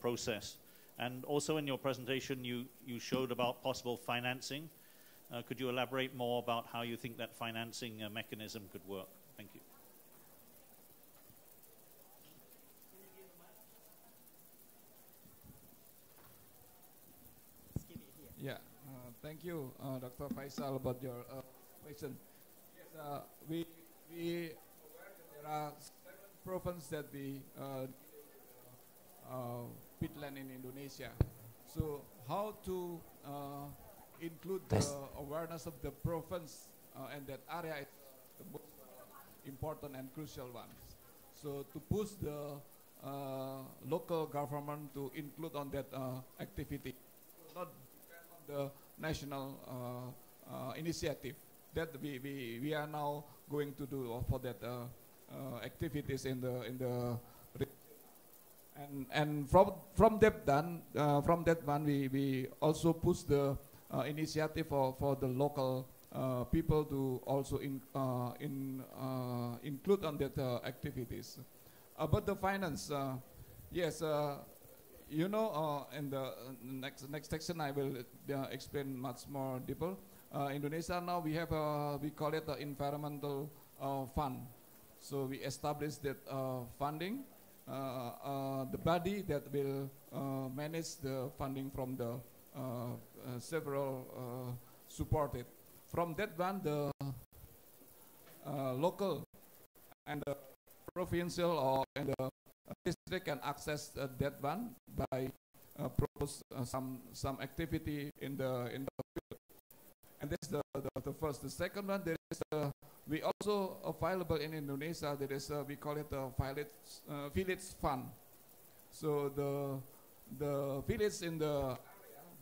process? And also in your presentation, you showed about possible financing. Could you elaborate more about how you think that financing mechanism could work? Thank you. Yeah, thank you, Dr. Faisal, about your question. Yes, we aware that there are 7 provinces that we peatland in Indonesia. So how to include the awareness of the province and that area is the most important and crucial ones. So to push the local government to include on that activity, not the national initiative that we are now going to do for that activities in the and from that one we also push the initiative for the local people to also include on that activities. About the finance, yes. You know, in the next section, I will explain much more deeper. Indonesia now we have we call it the environmental fund. So we established that funding, the body that will manage the funding from the several supported. From that one, the local and the provincial or and the district can access that one by propose some activity in the field. And that's the first. The second one, there is we also available in Indonesia. There is we call it the village fund. So the village in the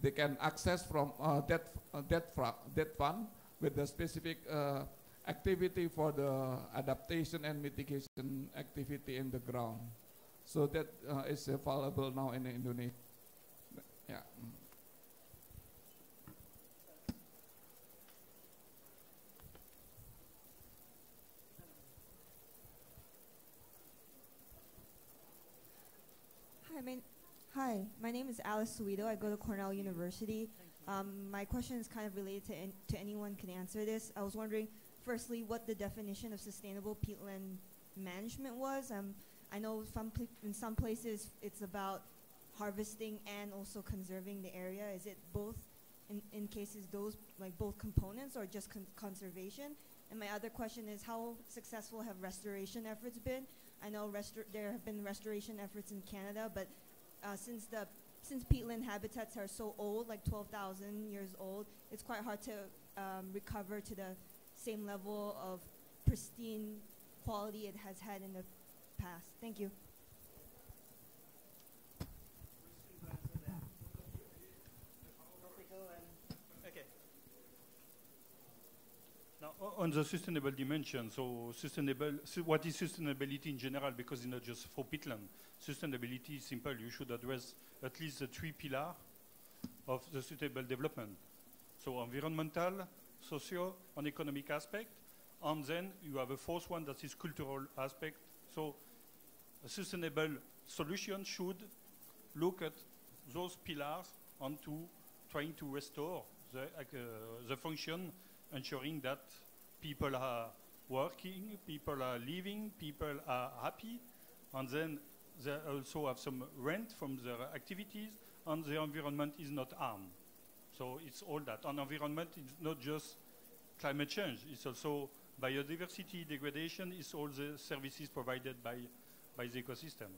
they can access from that fund with the specific activity for the adaptation and mitigation activity in the ground. So that is available now in Indonesia. Yeah. Hi, my name is Alice Suido. I go to Cornell University. My question is kind of related to anyone can answer this. I was wondering, firstly, what the definition of sustainable peatland management was. I know in some places it's about harvesting and also conserving the area. Is it both in cases those like both components or just conservation? And my other question is, how successful have restoration efforts been? I know there have been restoration efforts in Canada, but since peatland habitats are so old, like 12,000 years old, it's quite hard to recover to the same level of pristine quality it has had in the past. Thank you. Okay. Now, on the sustainable dimension, so what is sustainability in general? Because it's not just for peatland. Sustainability is simple. You should address at least the 3 pillars of the sustainable development. So environmental, socio, and economic aspect. And then you have a 4th one that is cultural aspect. So a sustainable solution should look at those pillars and to trying to restore the function ensuring that people are working, people are living, people are happy, and then they also have some rent from their activities, and the environment is not harmed. So it's all that. And environment is not just climate change, it's also biodiversity degradation, it's all the services provided by the ecosystem.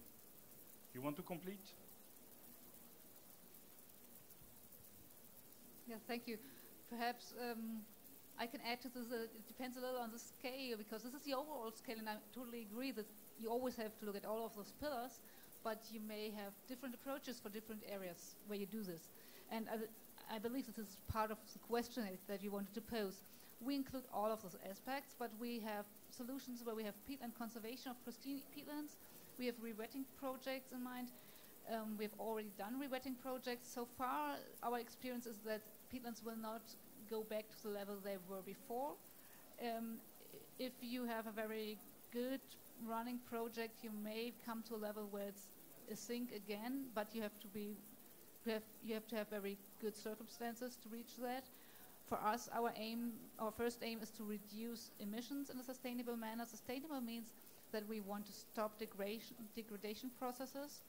You want to complete? Yeah, thank you. Perhaps I can add to this, it depends a little on the scale, because this is the overall scale, and I totally agree that you always have to look at all of those pillars, but you may have different approaches for different areas where you do this. And I believe that this is part of the question that you wanted to pose. We include all of those aspects, but we have solutions where we have peatland conservation of pristine peatlands. We have rewetting projects in mind. We've already done rewetting projects. So far, our experience is that peatlands will not go back to the level they were before. If you have a very good running project, you may come to a level where it's a sink again, but you have to have very good circumstances to reach that. For us, our first aim is to reduce emissions in a sustainable manner. Sustainable means that we want to stop degradation processes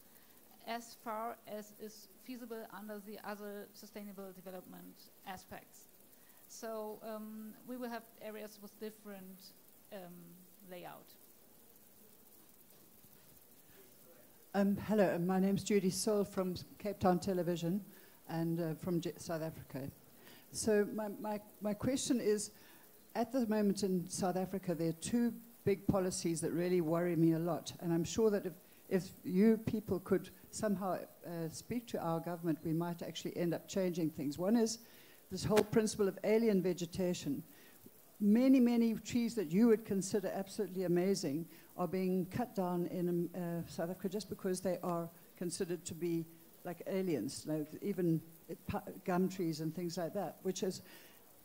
as far as is feasible under the other sustainable development aspects. So we will have areas with different layout. Hello, my name's Judy Searle from Cape Town Television and from South Africa. So my question is, at the moment in South Africa, there are two big policies that really worry me a lot. And I'm sure that if you people could somehow speak to our government, we might actually end up changing things. One is this whole principle of alien vegetation. Many, many trees that you would consider absolutely amazing are being cut down in South Africa just because they are considered to be like aliens, like even gum trees and things like that,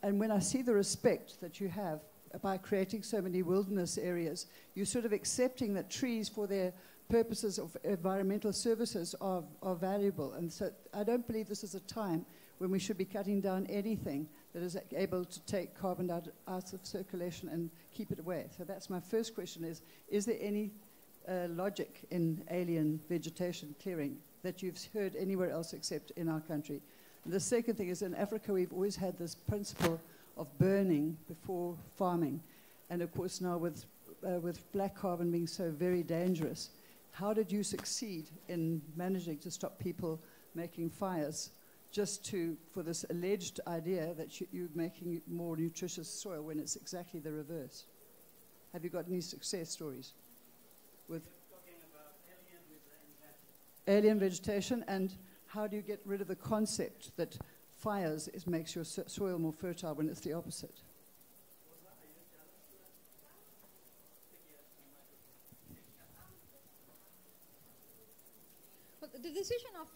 and when I see the respect that you have by creating so many wilderness areas, you're sort of accepting that trees for their purposes of environmental services are valuable. And so I don't believe this is a time when we should be cutting down anything that is able to take carbon out of circulation and keep it away. So that's my first question is there any logic in alien vegetation clearing that you've heard anywhere else except in our country? And the second thing is in Africa we've always had this principle of burning before farming. And of course now with black carbon being so very dangerous, how did you succeed in managing to stop people making fires just for this alleged idea that you're making more nutritious soil when it's exactly the reverse? Have you got any success stories with alien vegetation, and how do you get rid of the concept that fires makes your soil more fertile when it's the opposite? Well, the decision of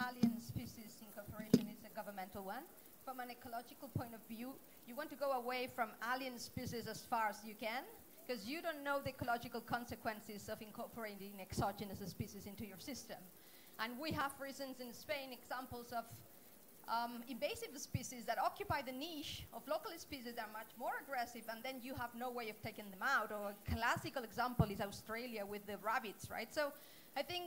alien species incorporation is a governmental one. From an ecological point of view, you want to go away from alien species as far as you can, because you don't know the ecological consequences of incorporating exogenous species into your system. And we have, for instance, in Spain, examples of invasive species that occupy the niche of local species that are much more aggressive, and then you have no way of taking them out. Or a classical example is Australia with the rabbits, right? So I think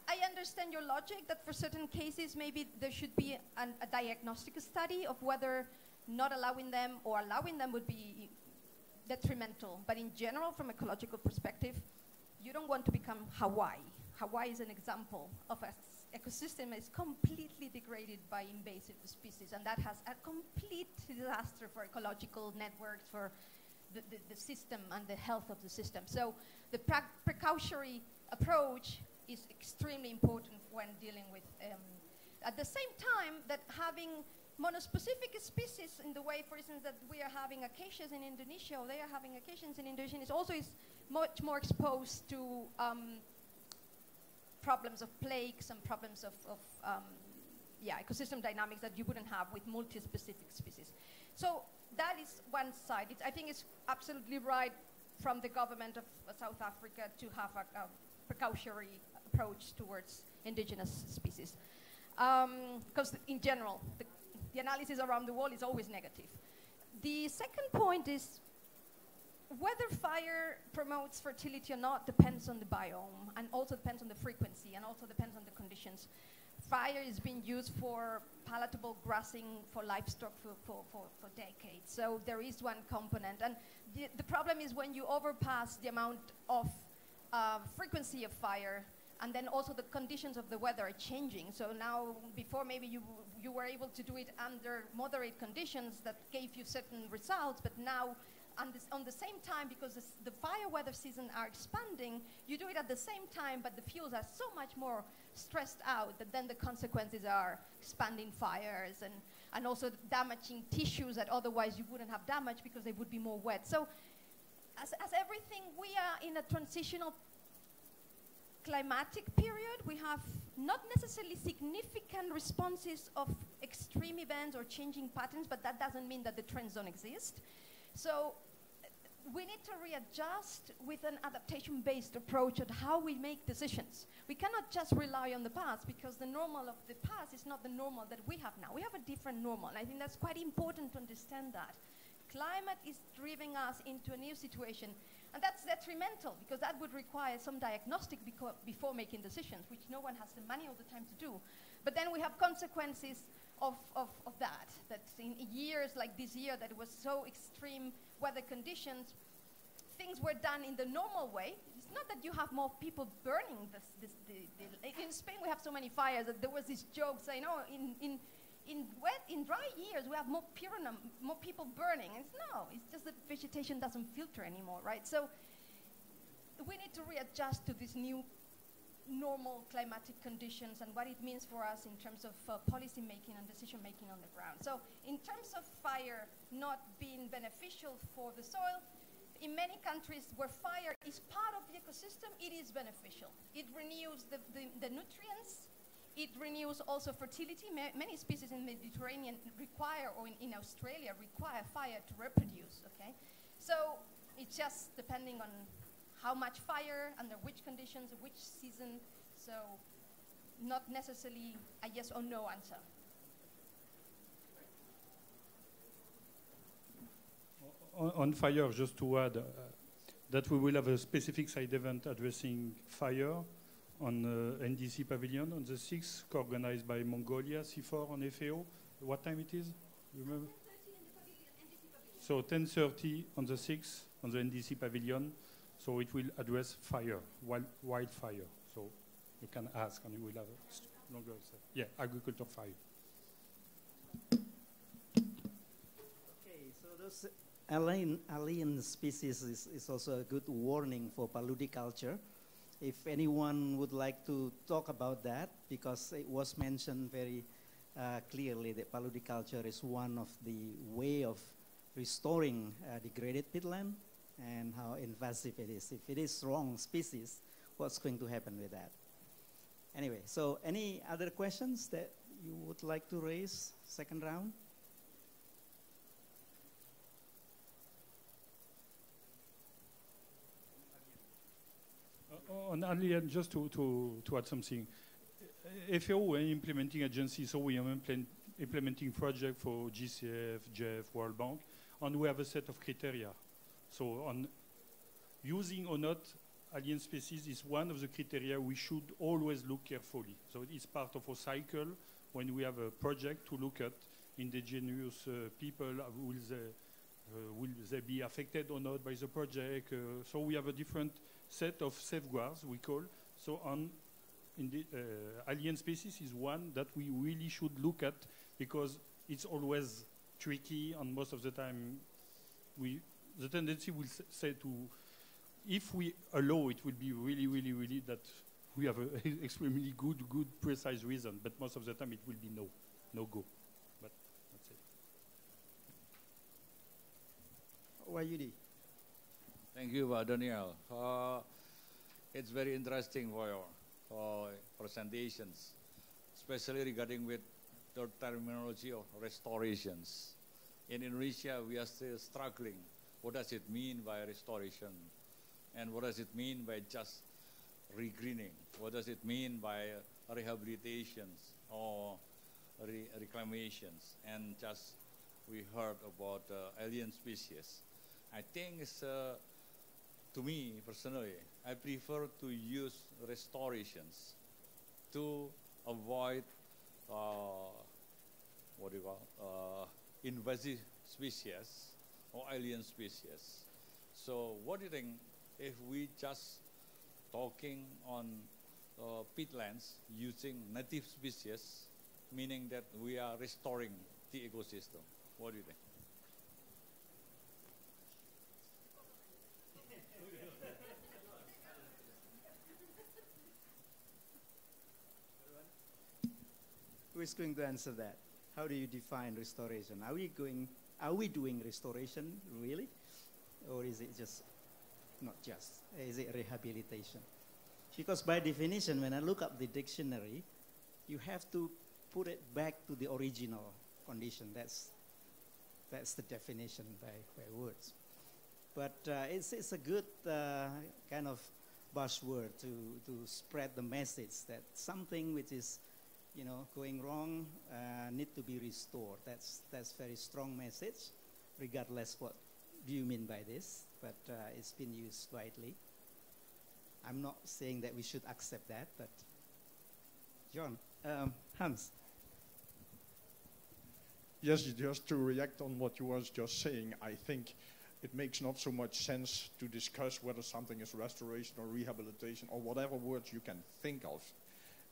I understand your logic that for certain cases maybe there should be a diagnostic study of whether not allowing them or allowing them would be detrimental. But in general, from ecological perspective, you don't want to become Hawaii. Hawaii is an example of an ecosystem that is completely degraded by invasive species, and that has a complete disaster for ecological networks, for the system and the health of the system. So the precautionary approach is extremely important when dealing with, at the same time that having monospecific species in the way, for instance, that we are having acacias in Indonesia, or they are having acacias in Indonesia, is also much more exposed to problems of plagues and problems of ecosystem dynamics that you wouldn't have with multi-specific species. So that is one side. I think it's absolutely right from the government of South Africa to have a precautionary approach towards indigenous species. Because in general, the analysis around the world is always negative. The second point is whether fire promotes fertility or not depends on the biome and also depends on the frequency and also depends on the conditions. Fire is being used for palatable grassing for livestock for decades. So there is one component. And the problem is when you overpass the amount of frequency of fire, and then also the conditions of the weather are changing. So now, before maybe you were able to do it under moderate conditions that gave you certain results, but now on the same time, because the fire weather seasons are expanding, you do it at the same time, but the fuels are so much more stressed out that then the consequences are expanding fires and also damaging tissues that otherwise you wouldn't have damaged because they would be more wet. So as everything, we are in a transitional climatic period. We have not necessarily significant responses of extreme events or changing patterns, but that doesn't mean that the trends don't exist. So we need to readjust with an adaptation-based approach at how we make decisions. We cannot just rely on the past because the normal of the past is not the normal that we have now. We have a different normal, and I think that's quite important to understand that. Climate is driving us into a new situation, and that's detrimental because that would require some diagnostic before making decisions, which no one has the money all the time to do. But then we have consequences of that in years like this year that it was so extreme weather conditions, things were done in the normal way. It's not that you have more people burning in Spain we have so many fires that there was this joke saying, oh, in dry years we have more people burning. It's just that vegetation doesn't filter anymore, right? So we need to readjust to this new normal climatic conditions and what it means for us in terms of policy making and decision making on the ground. So in terms of fire not being beneficial for the soil, in many countries where fire is part of the ecosystem, it is beneficial. It renews the nutrients. It renews also fertility. Many species in the Mediterranean require, or in Australia, require fire to reproduce, okay? So it's just depending on how much fire, under which conditions, which season, so not necessarily a yes or no answer. On fire, just to add that we will have a specific side event addressing fire on NDC Pavilion on the 6th, co-organized by Mongolia, C4 and FAO. What time it is? Remember? 10:30 in the pavilion, NDC Pavilion. So 10:30 on the 6th on the NDC Pavilion. So it will address fire, wildfire. So you can ask and you will have a longer answer. Yeah, agriculture fire. Okay, so those alien species is also a good warning for paludiculture. If anyone would like to talk about that, because it was mentioned very clearly that paludiculture is one of the way of restoring degraded peatland, and how invasive it is. If it is wrong species, what's going to happen with that? Anyway, so any other questions that you would like to raise, second round? On alien, just to add something, FAO is implementing agency, so we are implementing project for GCF, JEF, World Bank, and we have a set of criteria. So on using or not alien species is one of the criteria we should always look carefully. So it's part of a cycle when we have a project to look at indigenous people, will they be affected or not by the project. So we have a different set of safeguards, we call. So on alien species is one that we really should look at because it's always tricky, and most of the time the tendency will say to, if we allow it, will be really that we have an extremely good, precise reason, but most of the time it will be no go. But that's it. Wayudi. Thank you, Daniel. It's very interesting for your presentations, especially regarding with the terminology of restorations. In Indonesia, we are still struggling. What does it mean by restoration? And what does it mean by just regreening? What does it mean by rehabilitations or reclamations? And just we heard about alien species. I think it's, to me personally, I prefer to use restorations to avoid what do you call invasive species or alien species. So what do you think if we just talking on peatlands using native species, meaning that we are restoring the ecosystem? What do you think? Who is going to answer that? How do you define restoration? Are we doing restoration really? Or is it just, not just, is it rehabilitation? Because by definition, when I look up the dictionary, you have to put it back to the original condition. That's the definition by words. But it's a good kind of buzzword to spread the message that something which is, you know, going wrong need to be restored. That's very strong message, regardless what do you mean by this. But it's been used widely. I'm not saying that we should accept that, but John, Hans. Yes, just to react on what you was just saying, I think it makes not so much sense to discuss whether something is restoration or rehabilitation or whatever words you can think of.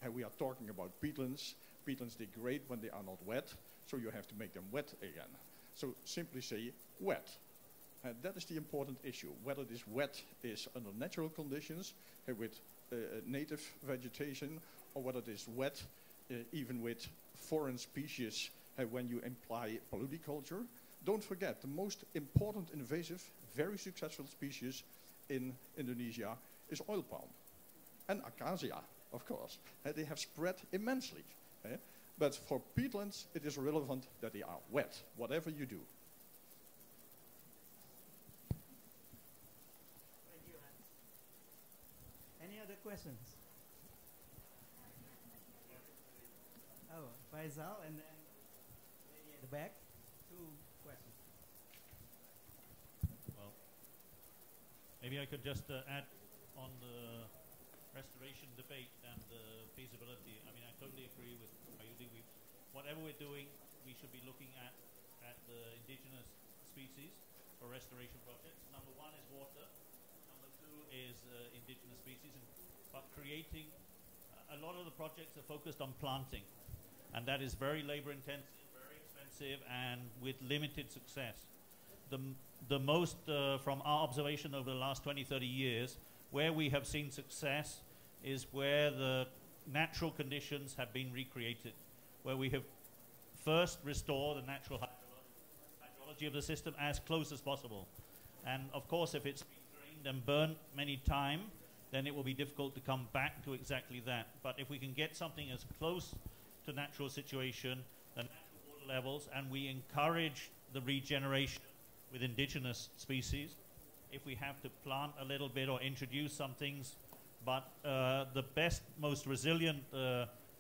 And we are talking about peatlands. Peatlands degrade when they are not wet, so you have to make them wet again. So simply say wet. And that is the important issue. Whether this wet is under natural conditions with native vegetation, or whether it is wet even with foreign species when you imply polyculture. Don't forget, the most important invasive, very successful species in Indonesia is oil palm and acacia, of course. They have spread immensely. But for peatlands, it is relevant that they are wet, whatever you do. Thank you, Hans. Any other questions? Oh, Faisal, and then lady at the back. 2 questions. Well, maybe I could just add on the restoration debate and the feasibility. I mean, I totally agree with Mayudi. Whatever we're doing, we should be looking at the indigenous species for restoration projects. Number 1 is water. Number 2 is indigenous species. But creating, a lot of the projects are focused on planting. And that is very labor intensive, very expensive, and with limited success. The most, from our observation over the last 20, 30 years, where we have seen success is where the natural conditions have been recreated, where we have first restored the natural hydrology of the system as close as possible. And of course, if it's been drained and burnt many times, then it will be difficult to come back to exactly that. But if we can get something as close to natural situation, the natural water levels, and we encourage the regeneration with indigenous species, if we have to plant a little bit or introduce some things, but the best, most resilient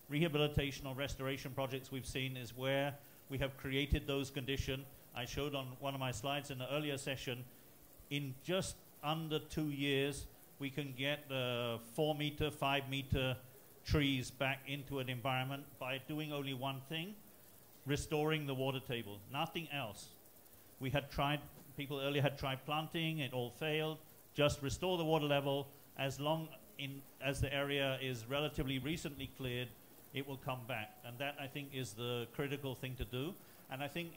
rehabilitation or restoration projects we've seen is where we have created those conditions. I showed on one of my slides in the earlier session, in just under 2 years, we can get 4 meter, 5 meter trees back into an environment by doing only one thing, restoring the water table, nothing else. We had tried, people earlier had tried planting, it all failed. Just restore the water level. As long as the area is relatively recently cleared, it will come back. And that, I think, is the critical thing to do. And I think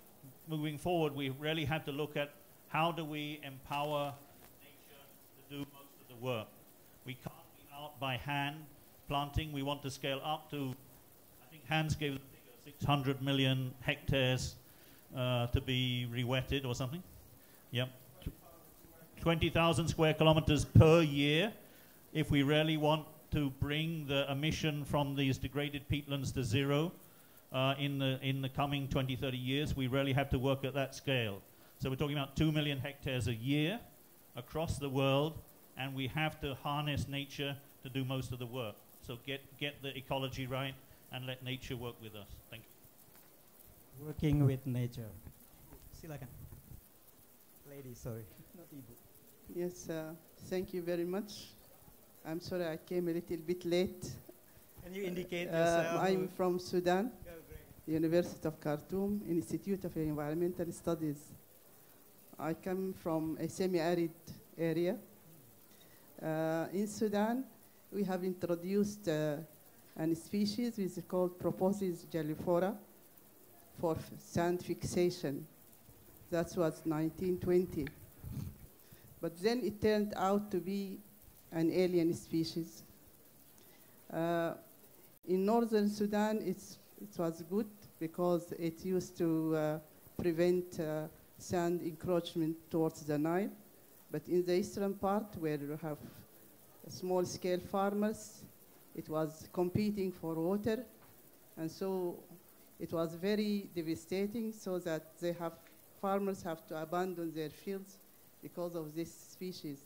moving forward, we really have to look at how do we empower nature to do most of the work. We can't be out by hand planting. We want to scale up to, I think Hans gave the figure, 600 million hectares to be re-wetted or something. Yep. 20,000 square kilometers per year. If we really want to bring the emission from these degraded peatlands to zero in the coming 20, 30 years, we really have to work at that scale. So we're talking about 2 million hectares a year across the world, and we have to harness nature to do most of the work. So get the ecology right and let nature work with us. Thank you. Working with nature. Silakan. Lady, sorry, not Ibu. Yes, thank you very much. I'm sorry I came a little bit late. Can you indicate yourself? I'm from Sudan, University of Khartoum, Institute of Environmental Studies. I come from a semi-arid area. In Sudan, we have introduced a species which is called Proposis galliflora for sand fixation. That was 1920. But then it turned out to be an alien species. In northern Sudan, it was good because it used to prevent sand encroachment towards the Nile. But in the eastern part, where you have small-scale farmers, it was competing for water. And so it was very devastating, so that farmers have to abandon their fields because of this species.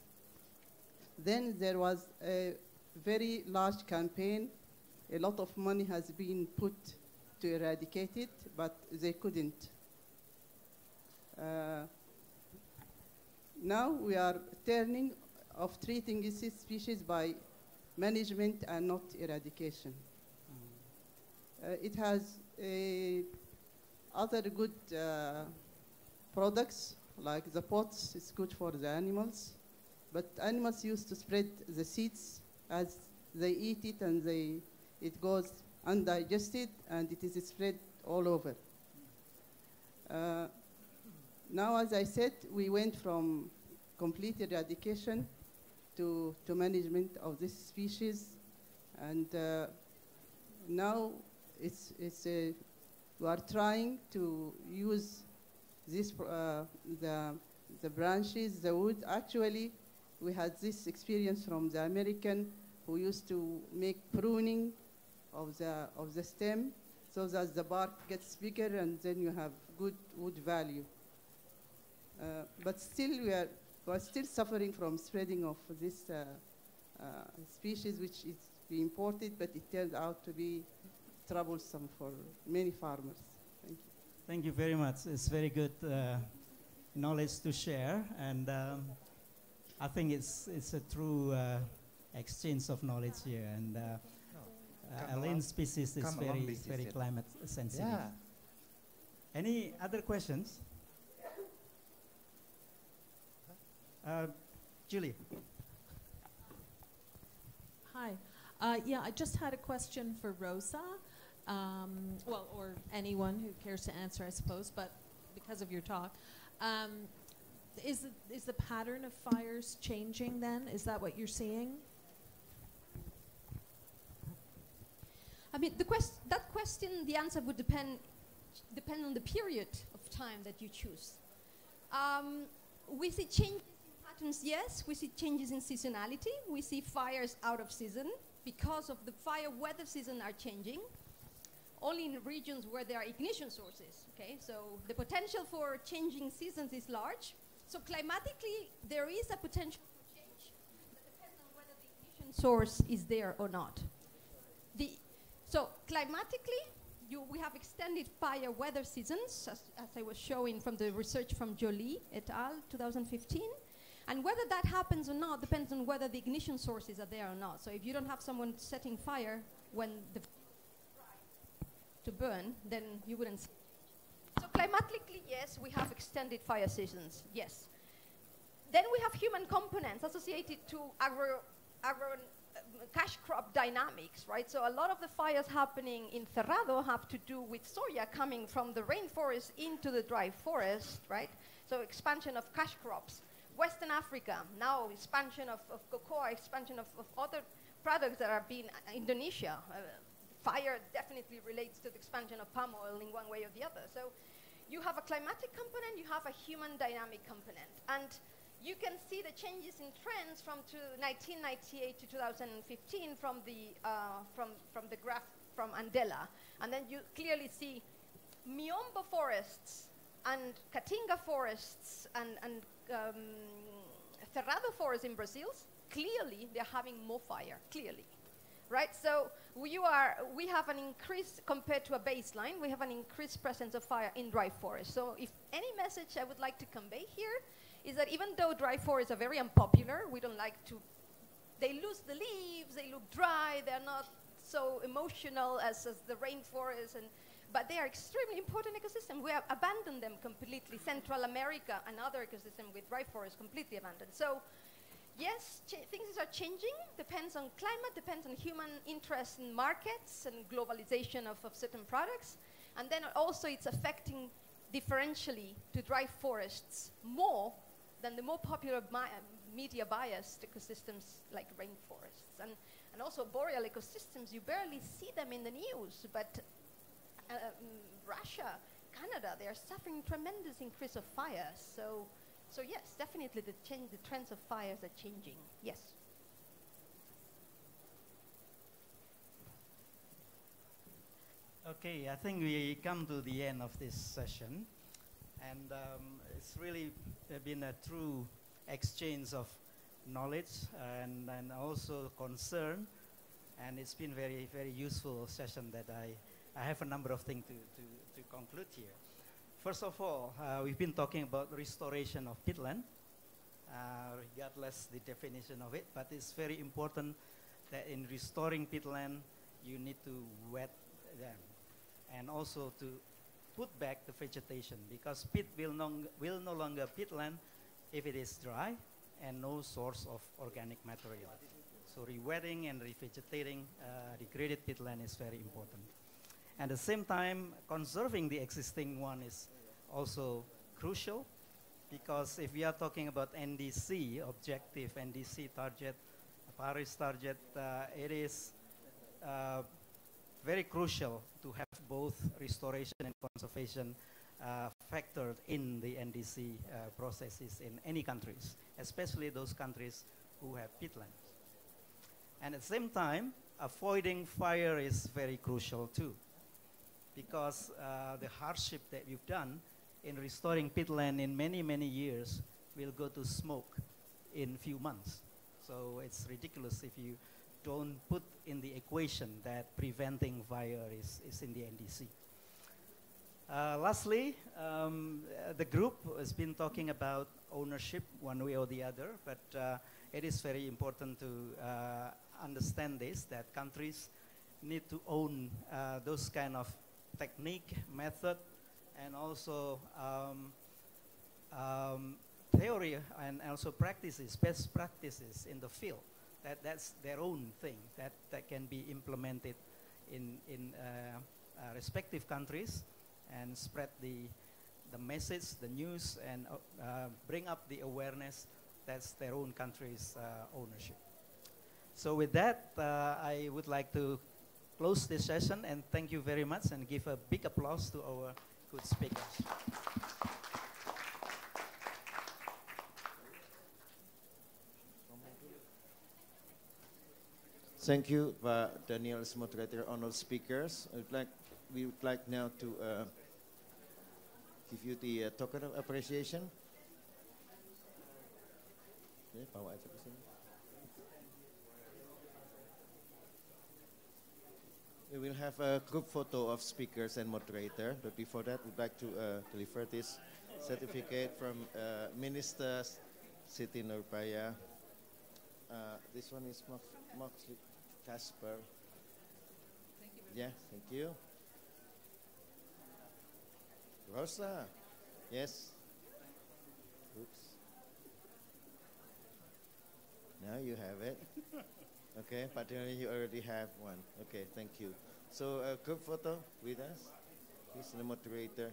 Then there was a very large campaign. A lot of money has been put to eradicate it, but they couldn't. Now we are turning of treating this species by management and not eradication. It has other good products, like the pots. It's good for the animals, but animals used to spread the seeds as they eat it, and it goes undigested, and it is spread all over. Now, as I said, we went from complete eradication to management of this species, and now we are trying to use this the branches, the wood. Actually, we had this experience from the American, who used to make pruning of the stem, so that the bark gets bigger, and then you have good wood value. But still, we are still suffering from spreading of this species, which is we imported, but it turned out to be troublesome for many farmers. Thank you. Thank you very much. It's very good knowledge to share, and I think it's a true exchange of knowledge here. And alien species is very climate sensitive. Yeah. Any other questions? Julie. Hi. Yeah, I just had a question for Rosa. Well, or anyone who cares to answer, I suppose, but because of your talk. Is the pattern of fires changing then? Is that what you're seeing? I mean, that question, the answer would depend on the period of time that you choose. We see changes in patterns, yes. We see changes in seasonality. We see fires out of season because of the fire weather season are changing. Only in regions where there are ignition sources, okay? So the potential for changing seasons is large. So climatically, there is a potential for change, but it depends on whether the ignition source is there or not. So climatically, we have extended fire weather seasons, as I was showing from the research from Jolie et al. 2015. And whether that happens or not depends on whether the ignition sources are there or not. So if you don't have someone setting fire when the to burn, then you wouldn't see. So climatically, yes, we have extended fire seasons, yes. Then we have human components associated to cash crop dynamics, right? So a lot of the fires happening in Cerrado have to do with soya coming from the rainforest into the dry forest, right? So expansion of cash crops. Western Africa, now expansion of cocoa, expansion of other products that are being, Indonesia, fire definitely relates to the expansion of palm oil in one way or the other. So you have a climatic component, you have a human dynamic component. And you can see the changes in trends from 1998 to 2015 from the graph from Andela. And then you clearly see Miombo forests and Caatinga forests and Cerrado forests in Brazil, clearly they're having more fire, clearly. right? So we have an increase compared to a baseline. We have an increased presence of fire in dry forest. So if any message I would like to convey here is that even though dry forests are very unpopular, we don't like to, they lose the leaves, they look dry, they're not so emotional as the rainforest, but they are extremely important ecosystems. We have abandoned them completely. Central America, another ecosystem with dry forests, completely abandoned. So yes, things are changing, depends on climate, depends on human interest in markets and globalization of certain products. And then also it's affecting differentially to dry forests more than the more popular media biased ecosystems like rainforests. And also boreal ecosystems, you barely see them in the news, but Russia, Canada, they are suffering tremendous increase of fire. So yes, definitely the trends of fires are changing, yes. Okay, I think we come to the end of this session. And it's really been a true exchange of knowledge and also concern. And it's been very, very useful session that I have a number of things to conclude here. First of all, we've been talking about restoration of peatland, regardless the definition of it, but it's very important that in restoring peatland, you need to wet them and also to put back the vegetation, because peat will no longer peatland if it is dry and no source of organic material. So rewetting and revegetating degraded peatland is very important. At the same time, conserving the existing one is also crucial, because if we are talking about NDC, objective NDC target, Paris target, it is very crucial to have both restoration and conservation factored in the NDC processes in any countries, especially those countries who have peatlands. And at the same time, avoiding fire is very crucial too, because the hardship that you've done in restoring peatland in many, many years will go to smoke in few months. So it's ridiculous if you don't put in the equation that preventing fire is in the NDC. Lastly, the group has been talking about ownership one way or the other, but it is very important to understand this, that countries need to own those kind of technique, method, and also theory and also practices, best practices in the field. That's their own thing that can be implemented in respective countries and spread the message, the news, and bring up the awareness. That's their own country's ownership. So with that, I would like to close this session and thank you very much and give a big applause to our good speakers. Thank you, Daniel's moderator, honored speakers. We would like now to give you the token of appreciation. Okay, bawa aja ke sini. We will have a group photo of speakers and moderator, but before that, we'd like to deliver this certificate from Minister Siti Nurbaya. This one is Max Casper. Thank you. Yeah, thank you. Rosa, yes. Oops. Now you have it. Okay, but you already have one. Okay, thank you. So a group photo with us. He's the moderator.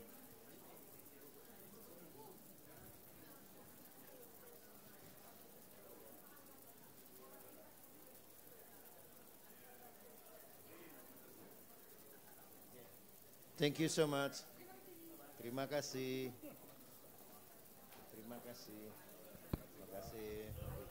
Thank you so much. Terima kasih. Terima kasih. Terima kasih.